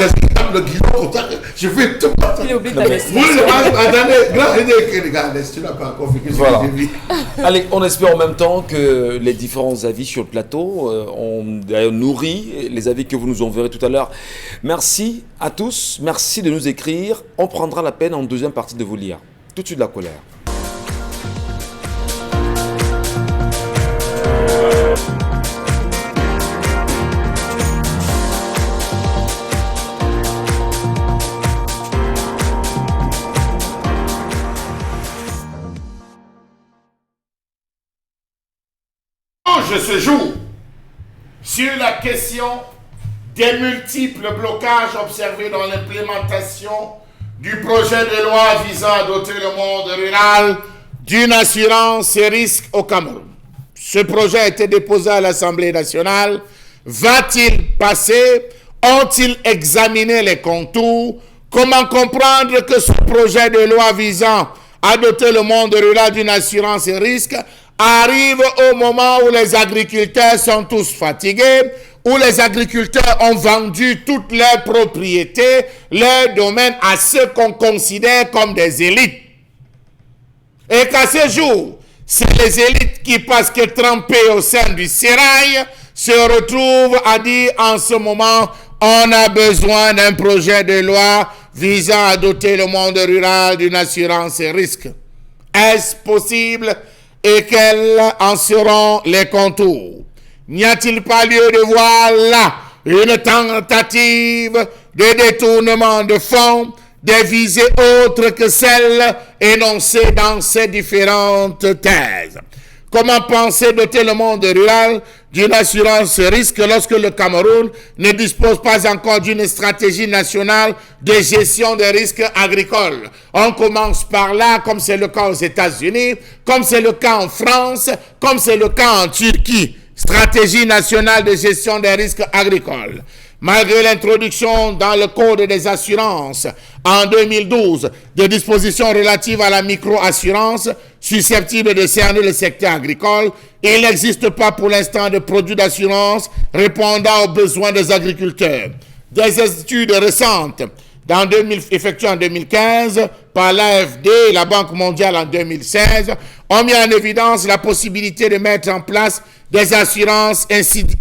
le guidon comme ça. Je fais tout. Il oublie ta veste. Vous attendez, grand regarde, tu n'as pas encore fait voilà. Allez, on espère en même temps que les différents avis sur le plateau ont nourri les avis que vous nous enverrez tout à l'heure. Merci à tous. Merci de nous écrire. On prendra la peine en deuxième partie de vous lire. Tout de suite la colère. Ce jour sur la question des multiples blocages observés dans l'implémentation du projet de loi visant à doter le monde rural d'une assurance et risque au Cameroun. Ce projet a été déposé à l'Assemblée nationale. Va-t-il passer? Ont-ils examiné les contours? Comment comprendre que ce projet de loi visant à doter le monde rural d'une assurance et risque arrive au moment où les agriculteurs sont tous fatigués, où les agriculteurs ont vendu toutes leurs propriétés, leurs domaines à ceux qu'on considère comme des élites? Et qu'à ce jour, c'est les élites qui, parce que trempées au sein du sérail, se retrouvent à dire en ce moment, on a besoin d'un projet de loi visant à doter le monde rural d'une assurance et risque. Est-ce possible et quels en seront les contours? N'y a-t-il pas lieu de voir là une tentative de détournement de fonds, des visées autres que celles énoncées dans ces différentes thèses? Comment penser doter le monde rural d'une assurance risque lorsque le Cameroun ne dispose pas encore d'une stratégie nationale de gestion des risques agricoles? On commence par là, comme c'est le cas aux États-Unis, comme c'est le cas en France, comme c'est le cas en Turquie. Stratégie nationale de gestion des risques agricoles. Malgré l'introduction dans le Code des assurances en 2012 de dispositions relatives à la micro-assurance susceptibles de cerner le secteur agricole, il n'existe pas pour l'instant de produits d'assurance répondant aux besoins des agriculteurs. Des études récentes effectuées en 2015 par l'AFD et la Banque mondiale en 2016 ont mis en évidence la possibilité de mettre en place des assurances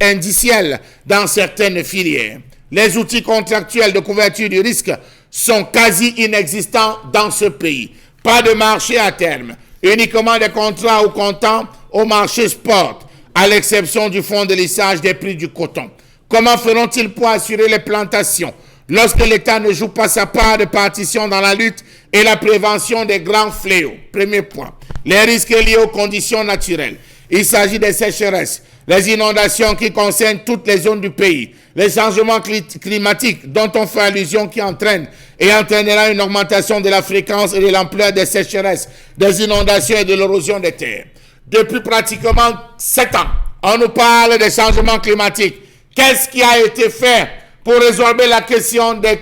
indicielles dans certaines filières. Les outils contractuels de couverture du risque sont quasi inexistants dans ce pays. Pas de marché à terme, uniquement des contrats au comptant au marché spot, à l'exception du fonds de lissage des prix du coton. Comment feront-ils pour assurer les plantations lorsque l'État ne joue pas sa part de partition dans la lutte et la prévention des grands fléaux? Premier point. Les risques liés aux conditions naturelles. Il s'agit des sécheresses, les inondations qui concernent toutes les zones du pays, les changements climatiques dont on fait allusion qui entraînent et entraînera une augmentation de la fréquence et de l'ampleur des sécheresses, des inondations et de l'érosion des terres. Depuis pratiquement 7 ans, on nous parle des changements climatiques. Qu'est-ce qui a été fait pour résorber la question des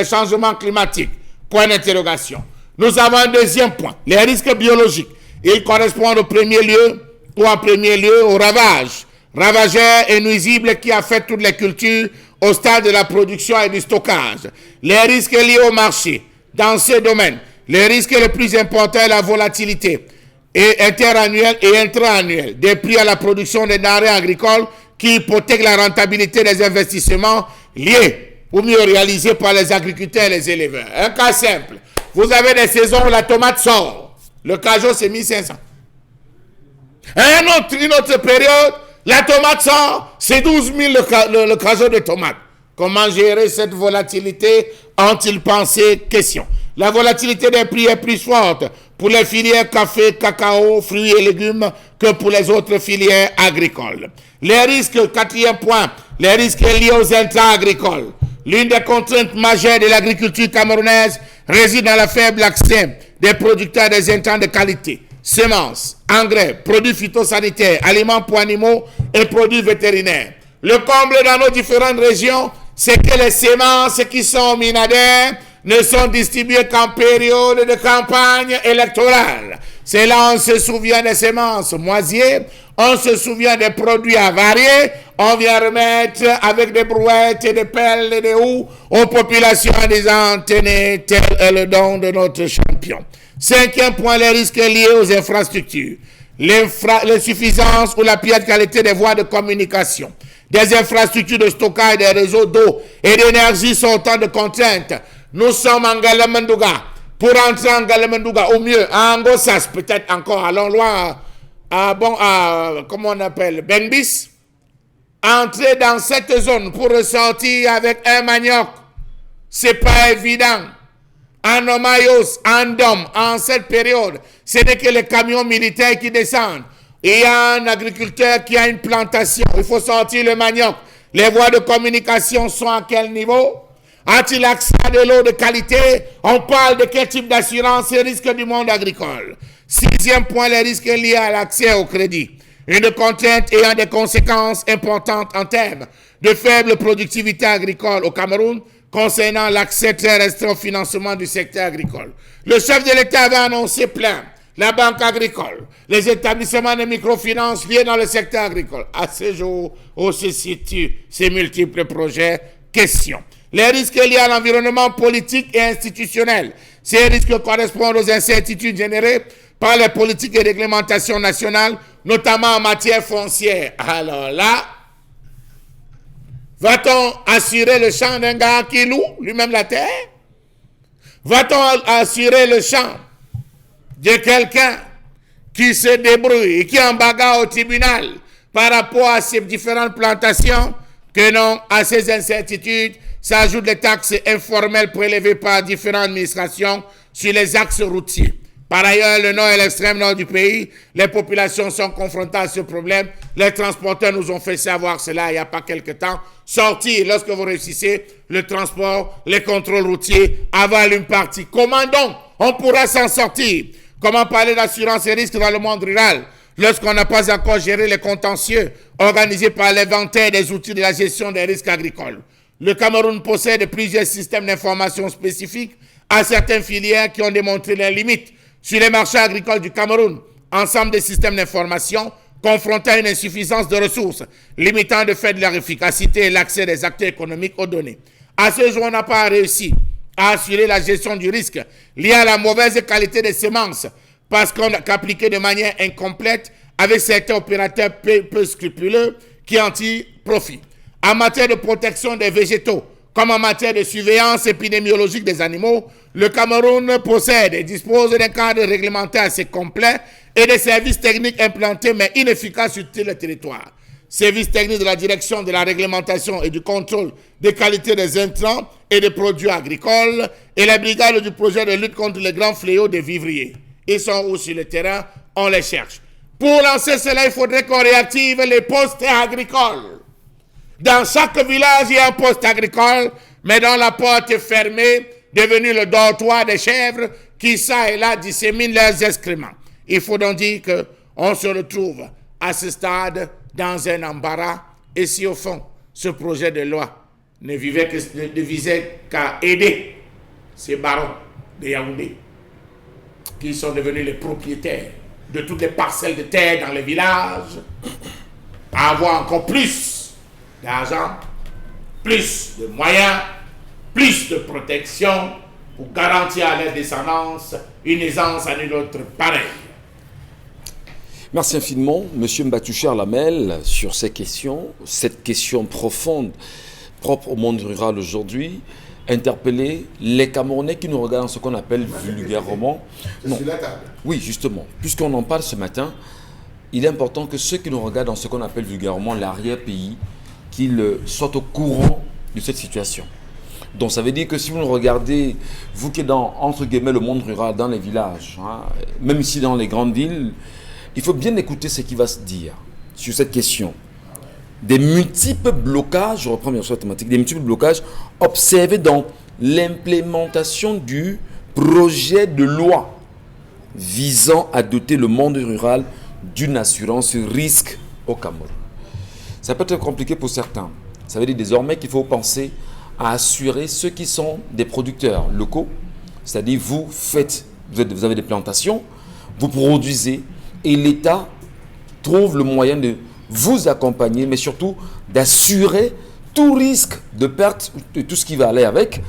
changements climatiques? Point d'interrogation. Nous avons un deuxième point, les risques biologiques. Ils correspondent au premier lieu aux ravages, ravageurs et nuisibles qui affectent toutes les cultures au stade de la production et du stockage. Les risques liés au marché. Dans ce domaine, le risque le plus important est la volatilité interannuelle et intra-annuelle des prix à la production des denrées agricoles qui hypothèquent la rentabilité des investissements liés ou mieux réalisés par les agriculteurs et les éleveurs. Un cas simple, vous avez des saisons où la tomate sort, le cajot c'est 1500. Une autre période, la tomate sort, c'est 12 000 le cajot de tomate. Comment gérer cette volatilité? Ont-ils pensé? Question. La volatilité des prix est plus forte pour les filières café, cacao, fruits et légumes que pour les autres filières agricoles. Les risques, quatrième point, les risques liés aux intrants agricoles. L'une des contraintes majeures de l'agriculture camerounaise réside dans le faible accès des producteurs des intrants de qualité. Semences, engrais, produits phytosanitaires, aliments pour animaux et produits vétérinaires. Le comble dans nos différentes régions, c'est que les semences qui sont minadaires ne sont distribuées qu'en période de campagne électorale. C'est là on se souvient des semences moisières, on se souvient des produits avariés, on vient remettre avec des brouettes et des pelles et des houes aux populations en disant « Tenez, tel est le don de notre champion ». Cinquième point, les risques liés aux infrastructures. L'insuffisance ou la pire qualité des voies de communication. Des infrastructures de stockage, des réseaux d'eau et d'énergie sont autant de contraintes. Nous sommes en Galamandouga. Pour entrer en Galamandouga, au mieux, à Angossas, peut-être encore, allons loin, comment on appelle, Benbis. Entrer dans cette zone pour ressortir avec un manioc, c'est pas évident. En Omayos, en Dom, en cette période, ce n'est que les camions militaires qui descendent. Il y a un agriculteur qui a une plantation, il faut sortir le manioc. Les voies de communication sont à quel niveau? A-t-il accès à de l'eau de qualité? On parle de quel type d'assurance et risques du monde agricole? Sixième point, les risques liés à l'accès au crédit. Une contrainte ayant des conséquences importantes en termes de faible productivité agricole au Cameroun concernant l'accès très restreint au financement du secteur agricole. Le chef de l'État avait annoncé plein la banque agricole, les établissements de microfinance liés dans le secteur agricole. À ce jour, où se situent ces multiples projets? Question. Les risques liés à l'environnement politique et institutionnel. Ces risques correspondent aux incertitudes générées par les politiques et réglementations nationales, notamment en matière foncière. Alors là, va-t-on assurer le champ d'un gars qui loue lui-même la terre? Va-t-on assurer le champ de quelqu'un qui se débrouille et qui en bagarre au tribunal par rapport à ces différentes plantations? Que non, à ces incertitudes s'ajoutent les taxes informelles prélevées par différentes administrations sur les axes routiers. Par ailleurs, le nord et l'extrême nord du pays, les populations sont confrontées à ce problème. Les transporteurs nous ont fait savoir cela il n'y a pas quelque temps. Sortir, lorsque vous réussissez le transport, les contrôles routiers avalent une partie. Comment donc on pourra s'en sortir? Comment parler d'assurance et risque dans le monde rural lorsqu'on n'a pas encore géré les contentieux organisés par l'inventaire des outils de la gestion des risques agricoles? Le Cameroun possède plusieurs systèmes d'information spécifiques à certaines filières qui ont démontré leurs limites. Sur les marchés agricoles du Cameroun, ensemble des systèmes d'information confrontés à une insuffisance de ressources, limitant de fait leur efficacité et l'accès des acteurs économiques aux données. À ce jour, on n'a pas réussi à assurer la gestion du risque lié à la mauvaise qualité des semences parce qu'on a appliqué de manière incomplète avec certains opérateurs peu scrupuleux qui en tirent profit. En matière de protection des végétaux, comme en matière de surveillance épidémiologique des animaux, le Cameroun possède et dispose d'un cadre réglementaire assez complet et des services techniques implantés mais inefficaces sur tout le territoire. Services techniques de la direction de la réglementation et du contrôle des qualités des intrants et des produits agricoles et la brigade du projet de lutte contre les grands fléaux des vivriers. Ils sont où sur le terrain? On les cherche. Pour lancer cela, il faudrait qu'on réactive les postes agricoles. Dans chaque village, il y a un poste agricole, mais dont la porte est fermée, devenu le dortoir des chèvres qui, ça et là, disséminent leurs excréments. Il faut donc dire qu'on se retrouve à ce stade dans un embarras. Et si au fond, ce projet de loi ne visait qu'à aider ces barons de Yaoundé, qui sont devenus les propriétaires de toutes les parcelles de terre dans les villages, à avoir encore plus d'argent, plus de moyens, plus de protection pour garantir à leur descendance une aisance à nulle autre pareille. Merci infiniment, M. Mbatoucher Lamel, sur ces questions, cette question profonde, propre au monde rural aujourd'hui, interpeller les Camerounais qui nous regardent dans ce qu'on appelle vulgairement. Non. Sur la table. Oui, justement, puisqu'on en parle ce matin, il est important que ceux qui nous regardent dans ce qu'on appelle vulgairement l'arrière-pays, qu'ils soient au courant de cette situation. Donc ça veut dire que si vous nous regardez, vous qui êtes dans, entre guillemets, le monde rural, dans les villages, hein, même ici dans les grandes villes, il faut bien écouter ce qui va se dire sur cette question. Des multiples blocages, je reprends bien sûr la thématique, des multiples blocages observés dans l'implémentation du projet de loi visant à doter le monde rural d'une assurance risque au Cameroun. Ça peut être compliqué pour certains. Ça veut dire désormais qu'il faut penser à assurer ceux qui sont des producteurs locaux, c'est-à-dire vous avez des plantations, vous produisez et l'État trouve le moyen de vous accompagner, mais surtout d'assurer tout risque de perte de tout ce qui va aller avec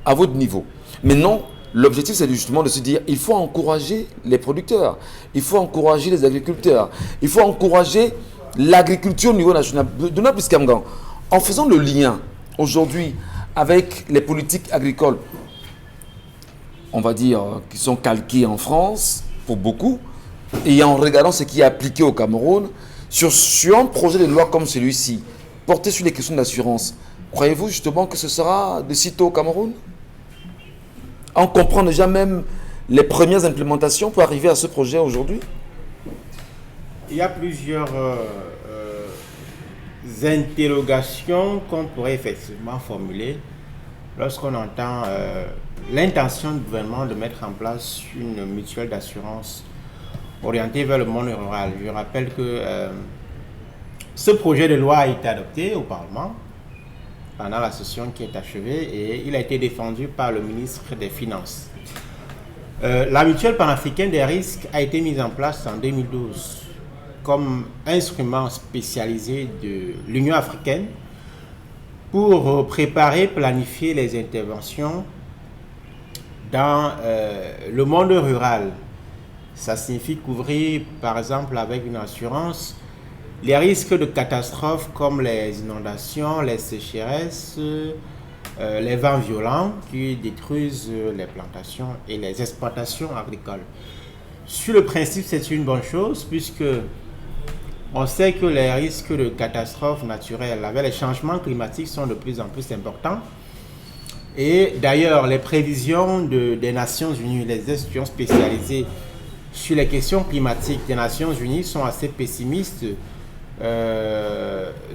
à votre niveau. Maintenant, l'objectif c'est justement de se dire il faut encourager les producteurs, il faut encourager les agriculteurs, il faut encourager l'agriculture au niveau national. Donald Brice-Kamgan, en faisant le lien aujourd'hui avec les politiques agricoles, on va dire, qui sont calquées en France, pour beaucoup, et en regardant ce qui est appliqué au Cameroun, sur un projet de loi comme celui-ci, porté sur les questions d'assurance, croyez-vous justement que ce sera de sitôt au Cameroun? On comprend déjà même les premières implémentations pour arriver à ce projet aujourd'hui? Il y a plusieurs interrogations qu'on pourrait effectivement formuler lorsqu'on entend l'intention du gouvernement de mettre en place une mutuelle d'assurance orienté vers le monde rural. Je rappelle que ce projet de loi a été adopté au Parlement pendant la session qui est achevée et il a été défendu par le ministre des Finances. La mutuelle panafricaine des risques a été mise en place en 2012 comme instrument spécialisé de l'Union africaine pour préparer, planifier les interventions dans le monde rural. Ça signifie couvrir, par exemple, avec une assurance, les risques de catastrophes comme les inondations, les sécheresses, les vents violents qui détruisent les plantations et les exploitations agricoles. Sur le principe, c'est une bonne chose puisque on sait que les risques de catastrophes naturelles avec les changements climatiques sont de plus en plus importants. Et d'ailleurs, les prévisions des Nations Unies, les institutions spécialisées sur les questions climatiques des Nations Unies sont assez pessimistes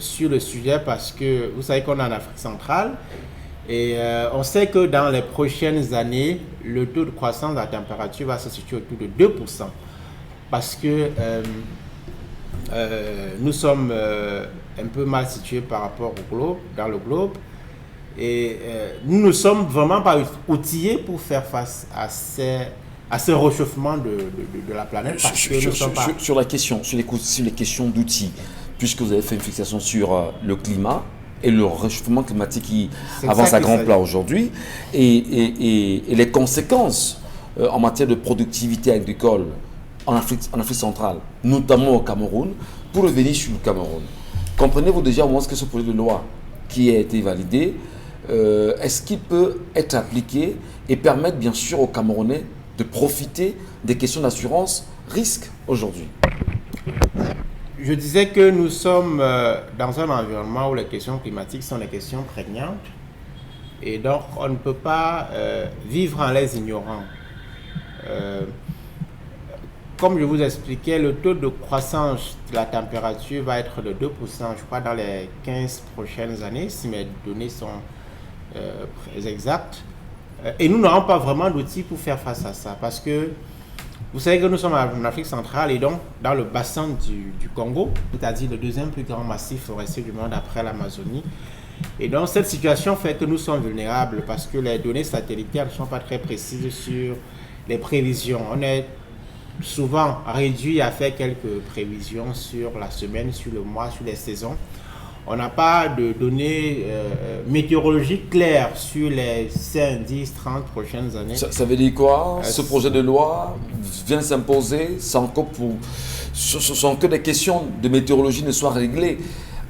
sur le sujet parce que vous savez qu'on est en Afrique centrale et on sait que dans les prochaines années, le taux de croissance de la température va se situer autour de 2% parce que nous sommes un peu mal situés par rapport au globe, dans le globe. Et nous ne sommes vraiment pas outillés pour faire face à ce réchauffement de la planète. Parce que nous sommes pas... sur les questions d'outils, puisque vous avez fait une fixation sur le climat et le réchauffement climatique qui avance à grands plats aujourd'hui, et les conséquences en matière de productivité agricole en Afrique centrale, notamment au Cameroun, pour revenir sur le Cameroun. Comprenez-vous déjà au moins que ce projet de loi qui a été validé, est-ce qu'il peut être appliqué et permettre bien sûr aux Camerounais de profiter des questions d'assurance risque aujourd'hui? Je disais que nous sommes dans un environnement où les questions climatiques sont des questions prégnantes et donc on ne peut pas vivre en les ignorant. Comme je vous expliquais, le taux de croissance de la température va être de 2%, je crois, dans les 15 prochaines années, si mes données sont exactes. Et nous n'aurons pas vraiment d'outils pour faire face à ça, parce que vous savez que nous sommes en Afrique centrale et donc dans le bassin du Congo, c'est-à-dire le deuxième plus grand massif forestier du monde après l'Amazonie. Et donc cette situation fait que nous sommes vulnérables parce que les données satellitaires ne sont pas très précises sur les prévisions. On est souvent réduit à faire quelques prévisions sur la semaine, sur le mois, sur les saisons. On n'a pas de données météorologiques claires sur les 5, 10, 30 prochaines années. Ça veut dire quoi? Ce projet de loi vient s'imposer sans que des questions de météorologie ne soient réglées.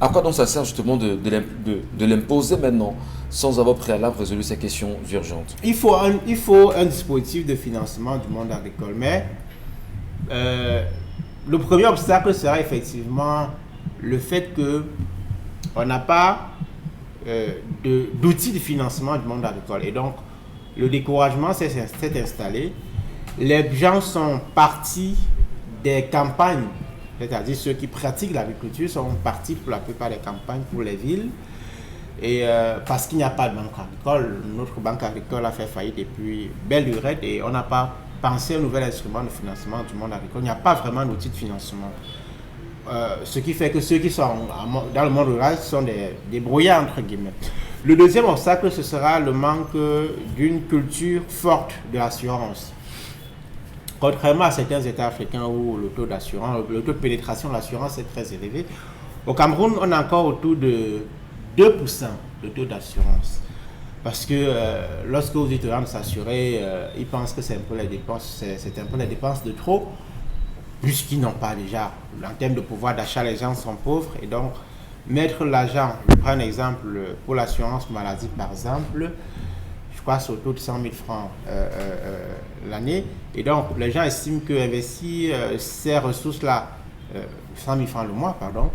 À quoi donc ça sert justement de l'imposer maintenant sans avoir préalable résolu ces questions urgentes? Il faut un dispositif de financement du monde agricole, mais le premier obstacle sera effectivement le fait que on n'a pas d'outils de financement du monde agricole. Et donc, le découragement s'est installé. Les gens sont partis des campagnes, c'est-à-dire ceux qui pratiquent l'agriculture sont partis pour la plupart des campagnes pour les villes. Et parce qu'il n'y a pas de banque agricole, notre banque agricole a fait faillite depuis belle lurette et on n'a pas pensé à un nouvel instrument de financement du monde agricole. Il n'y a pas vraiment d'outils de financement. Ce qui fait que ceux qui sont dans le monde rural sont des brouillards entre guillemets. Le deuxième obstacle, ce sera le manque d'une culture forte de l'assurance. Contrairement à certains États africains où le taux de pénétration de l'assurance est très élevé, au Cameroun, on a encore autour de 2% de taux d'assurance. Parce que lorsque vous dites de s'assurer, ils pensent que c'est un peu les dépenses de trop, puisqu'ils n'ont pas déjà, en termes de pouvoir d'achat, les gens sont pauvres. Et donc, mettre l'argent, je prends un exemple, pour l'assurance maladie par exemple, je crois c'est autour de 100 000 francs l'année. Et donc, les gens estiment qu'investir ces ressources-là, 100 000 francs le mois, pardon,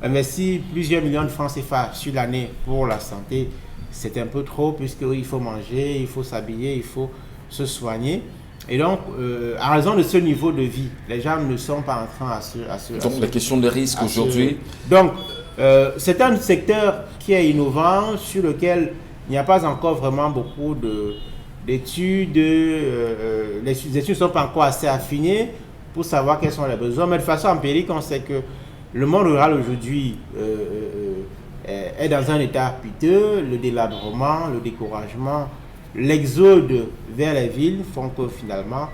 investir plusieurs millions de francs CFA sur l'année pour la santé, c'est un peu trop, puisqu'il faut manger, il faut s'habiller, il faut se soigner. Et donc, à raison de ce niveau de vie, les gens ne sont pas en train Donc, la question des risques aujourd'hui. Donc, c'est un secteur qui est innovant, sur lequel il n'y a pas encore vraiment beaucoup d'études. Les études ne sont pas encore assez affinées pour savoir quels sont les besoins. Mais de façon empirique, on sait que le monde rural aujourd'hui est dans un état piteux. Le délabrement, le découragement, l'exode vers les villes font que finalement,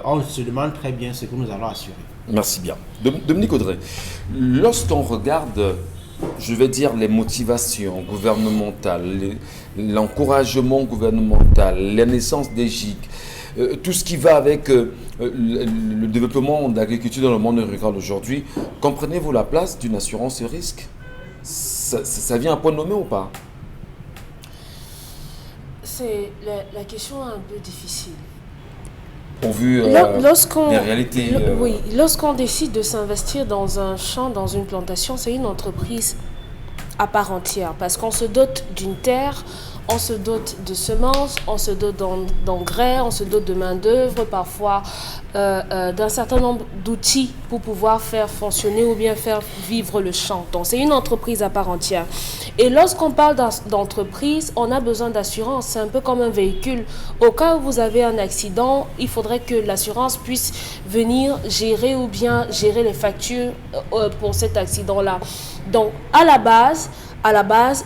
on se demande très bien ce que nous allons assurer. Merci bien. Dominique Audrey, lorsqu'on regarde, je vais dire, les motivations gouvernementales, l'encouragement gouvernemental, la naissance des GIC, tout ce qui va avec le développement de l'agriculture dans le monde rural aujourd'hui, comprenez-vous la place d'une assurance risque? Ça vient à point nommé ou pas? C'est la question est un peu difficile. Au vu des réalités. Oui, lorsqu'on décide de s'investir dans un champ, dans une plantation, c'est une entreprise à part entière parce qu'on se dote d'une terre, on se dote de semences, on se dote d'engrais, on se dote de main-d'œuvre, parfois d'un certain nombre d'outils pour pouvoir faire fonctionner ou bien faire vivre le champ. Donc c'est une entreprise à part entière. Et lorsqu'on parle d'entreprise, on a besoin d'assurance. C'est un peu comme un véhicule. Au cas où vous avez un accident, il faudrait que l'assurance puisse venir gérer ou bien gérer les factures pour cet accident-là. Donc à la base,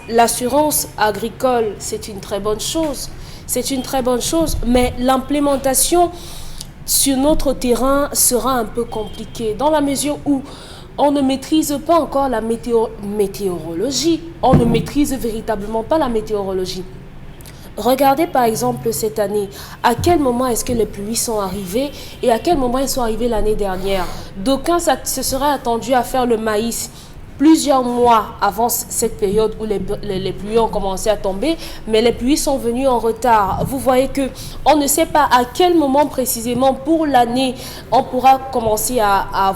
l'assurance agricole, c'est une très bonne chose. C'est une très bonne chose, mais l'implémentation sur notre terrain sera un peu compliquée dans la mesure où on ne maîtrise pas encore la météorologie. On ne maîtrise véritablement pas la météorologie. Regardez par exemple cette année, à quel moment est-ce que les pluies sont arrivées et à quel moment elles sont arrivées l'année dernière. D'aucuns se seraient attendus à faire le maïs plusieurs mois avant cette période où les pluies ont commencé à tomber, mais les pluies sont venues en retard. Vous voyez que on ne sait pas à quel moment précisément pour l'année on pourra commencer à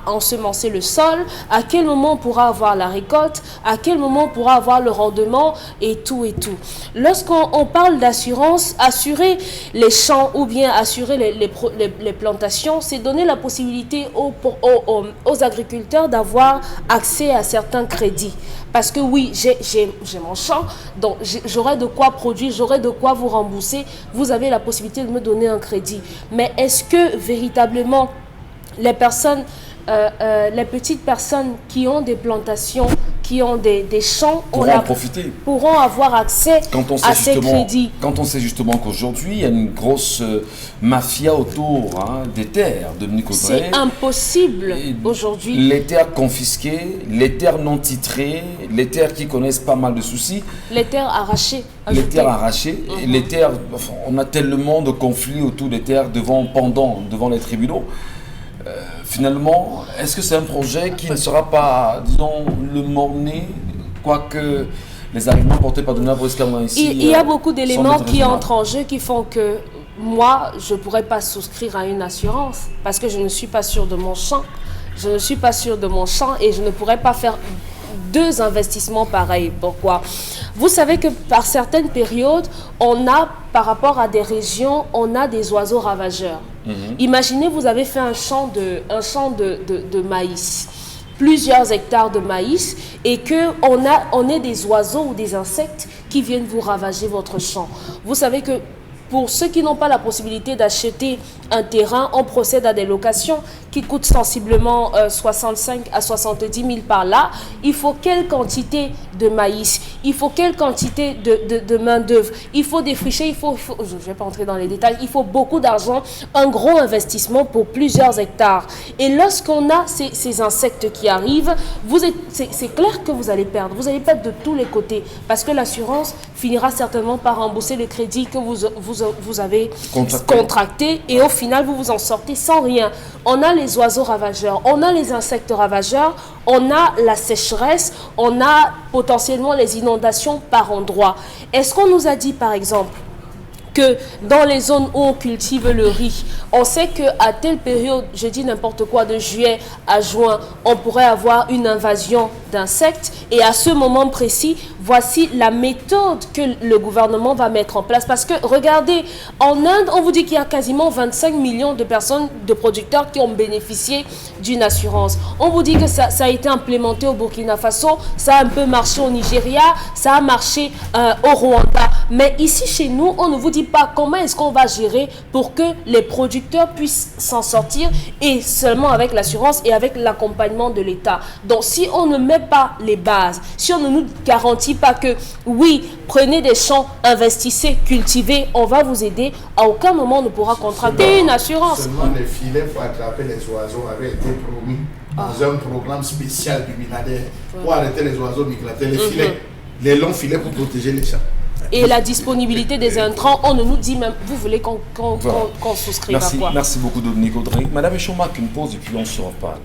ensemencer le sol, à quel moment on pourra avoir la récolte, à quel moment on pourra avoir le rendement et tout et tout. Lorsqu'on parle d'assurance, assurer les champs ou bien assurer les plantations, c'est donner la possibilité aux agriculteurs d'avoir accès à certains crédits. Parce que oui, j'ai mon champ, donc j'aurai de quoi produire, j'aurai de quoi vous rembourser. Vous avez la possibilité de me donner un crédit. Mais est-ce que véritablement les personnes, les petites personnes qui ont des plantations, qui ont des champs, pourront avoir accès à ces crédits? Quand on sait justement qu'aujourd'hui, il y a une grosse mafia autour des terres, Dominique Audrey. C'est impossible aujourd'hui. Les terres confisquées, les terres non titrées, les terres qui connaissent pas mal de soucis. Les terres arrachées. Les terres arrachées. Et les terres, on a tellement de conflits autour des terres devant les tribunaux. Finalement, est-ce que c'est un projet qui ne sera pas, disons, le mort-né, quoique les arguments portés par Donald Brice Kamga ici... Il y a beaucoup d'éléments qui entrent en jeu qui font que moi, je ne pourrais pas souscrire à une assurance parce que je ne suis pas sûre de mon champ. Je ne suis pas sûre de mon champ et je ne pourrais pas faire deux investissements pareils. Pourquoi? Vous savez que par certaines périodes, par rapport à des régions, on a des oiseaux ravageurs. Imaginez, vous avez fait un champ de maïs, plusieurs hectares de maïs, et qu'on ait des oiseaux ou des insectes qui viennent vous ravager votre champ. Vous savez que pour ceux qui n'ont pas la possibilité d'acheter un terrain, on procède à des locations qui coûtent sensiblement 65 à 70 000 par là. Il faut quelle quantité de maïs? Il faut quelle quantité de main-d'œuvre? Il faut défricher, je ne vais pas entrer dans les détails, il faut beaucoup d'argent, un gros investissement pour plusieurs hectares. Et lorsqu'on a ces insectes qui arrivent, c'est clair que vous allez perdre. Vous allez perdre de tous les côtés parce que l'assurance finira certainement par rembourser le crédit que vous avez contracté et au final vous vous en sortez sans rien. On a les oiseaux ravageurs, on a les insectes ravageurs, on a la sécheresse, on a potentiellement les inondations par endroits. Est-ce qu'on nous a dit par exemple que dans les zones où on cultive le riz, on sait qu'à telle période, je dis n'importe quoi, de juillet à juin, on pourrait avoir une invasion d'insectes et à ce moment précis, voici la méthode que le gouvernement va mettre en place. Parce que, regardez, en Inde, on vous dit qu'il y a quasiment 25 millions de personnes, de producteurs qui ont bénéficié d'une assurance. On vous dit que ça a été implémenté au Burkina Faso, ça a un peu marché au Nigeria, ça a marché au Rwanda. Mais ici, chez nous, on ne vous dit pas comment est-ce qu'on va gérer pour que les producteurs puissent s'en sortir, et seulement avec l'assurance et avec l'accompagnement de l'État. Donc, si on ne met pas les bases, si on ne nous garantit pas que, oui, prenez des champs, investissez, cultivez, on va vous aider, à aucun moment on ne pourra contracter une assurance. Seulement les filets pour attraper les oiseaux avaient été promis dans un programme spécial du Binader pour arrêter les oiseaux migrateurs. Les filets, les longs filets pour protéger les champs. Et la disponibilité des intrants, on ne nous dit même, vous voulez qu'on souscrive à quoi? Merci beaucoup Dominique Audrey. Madame Echomac, une pause et puis on se reparle.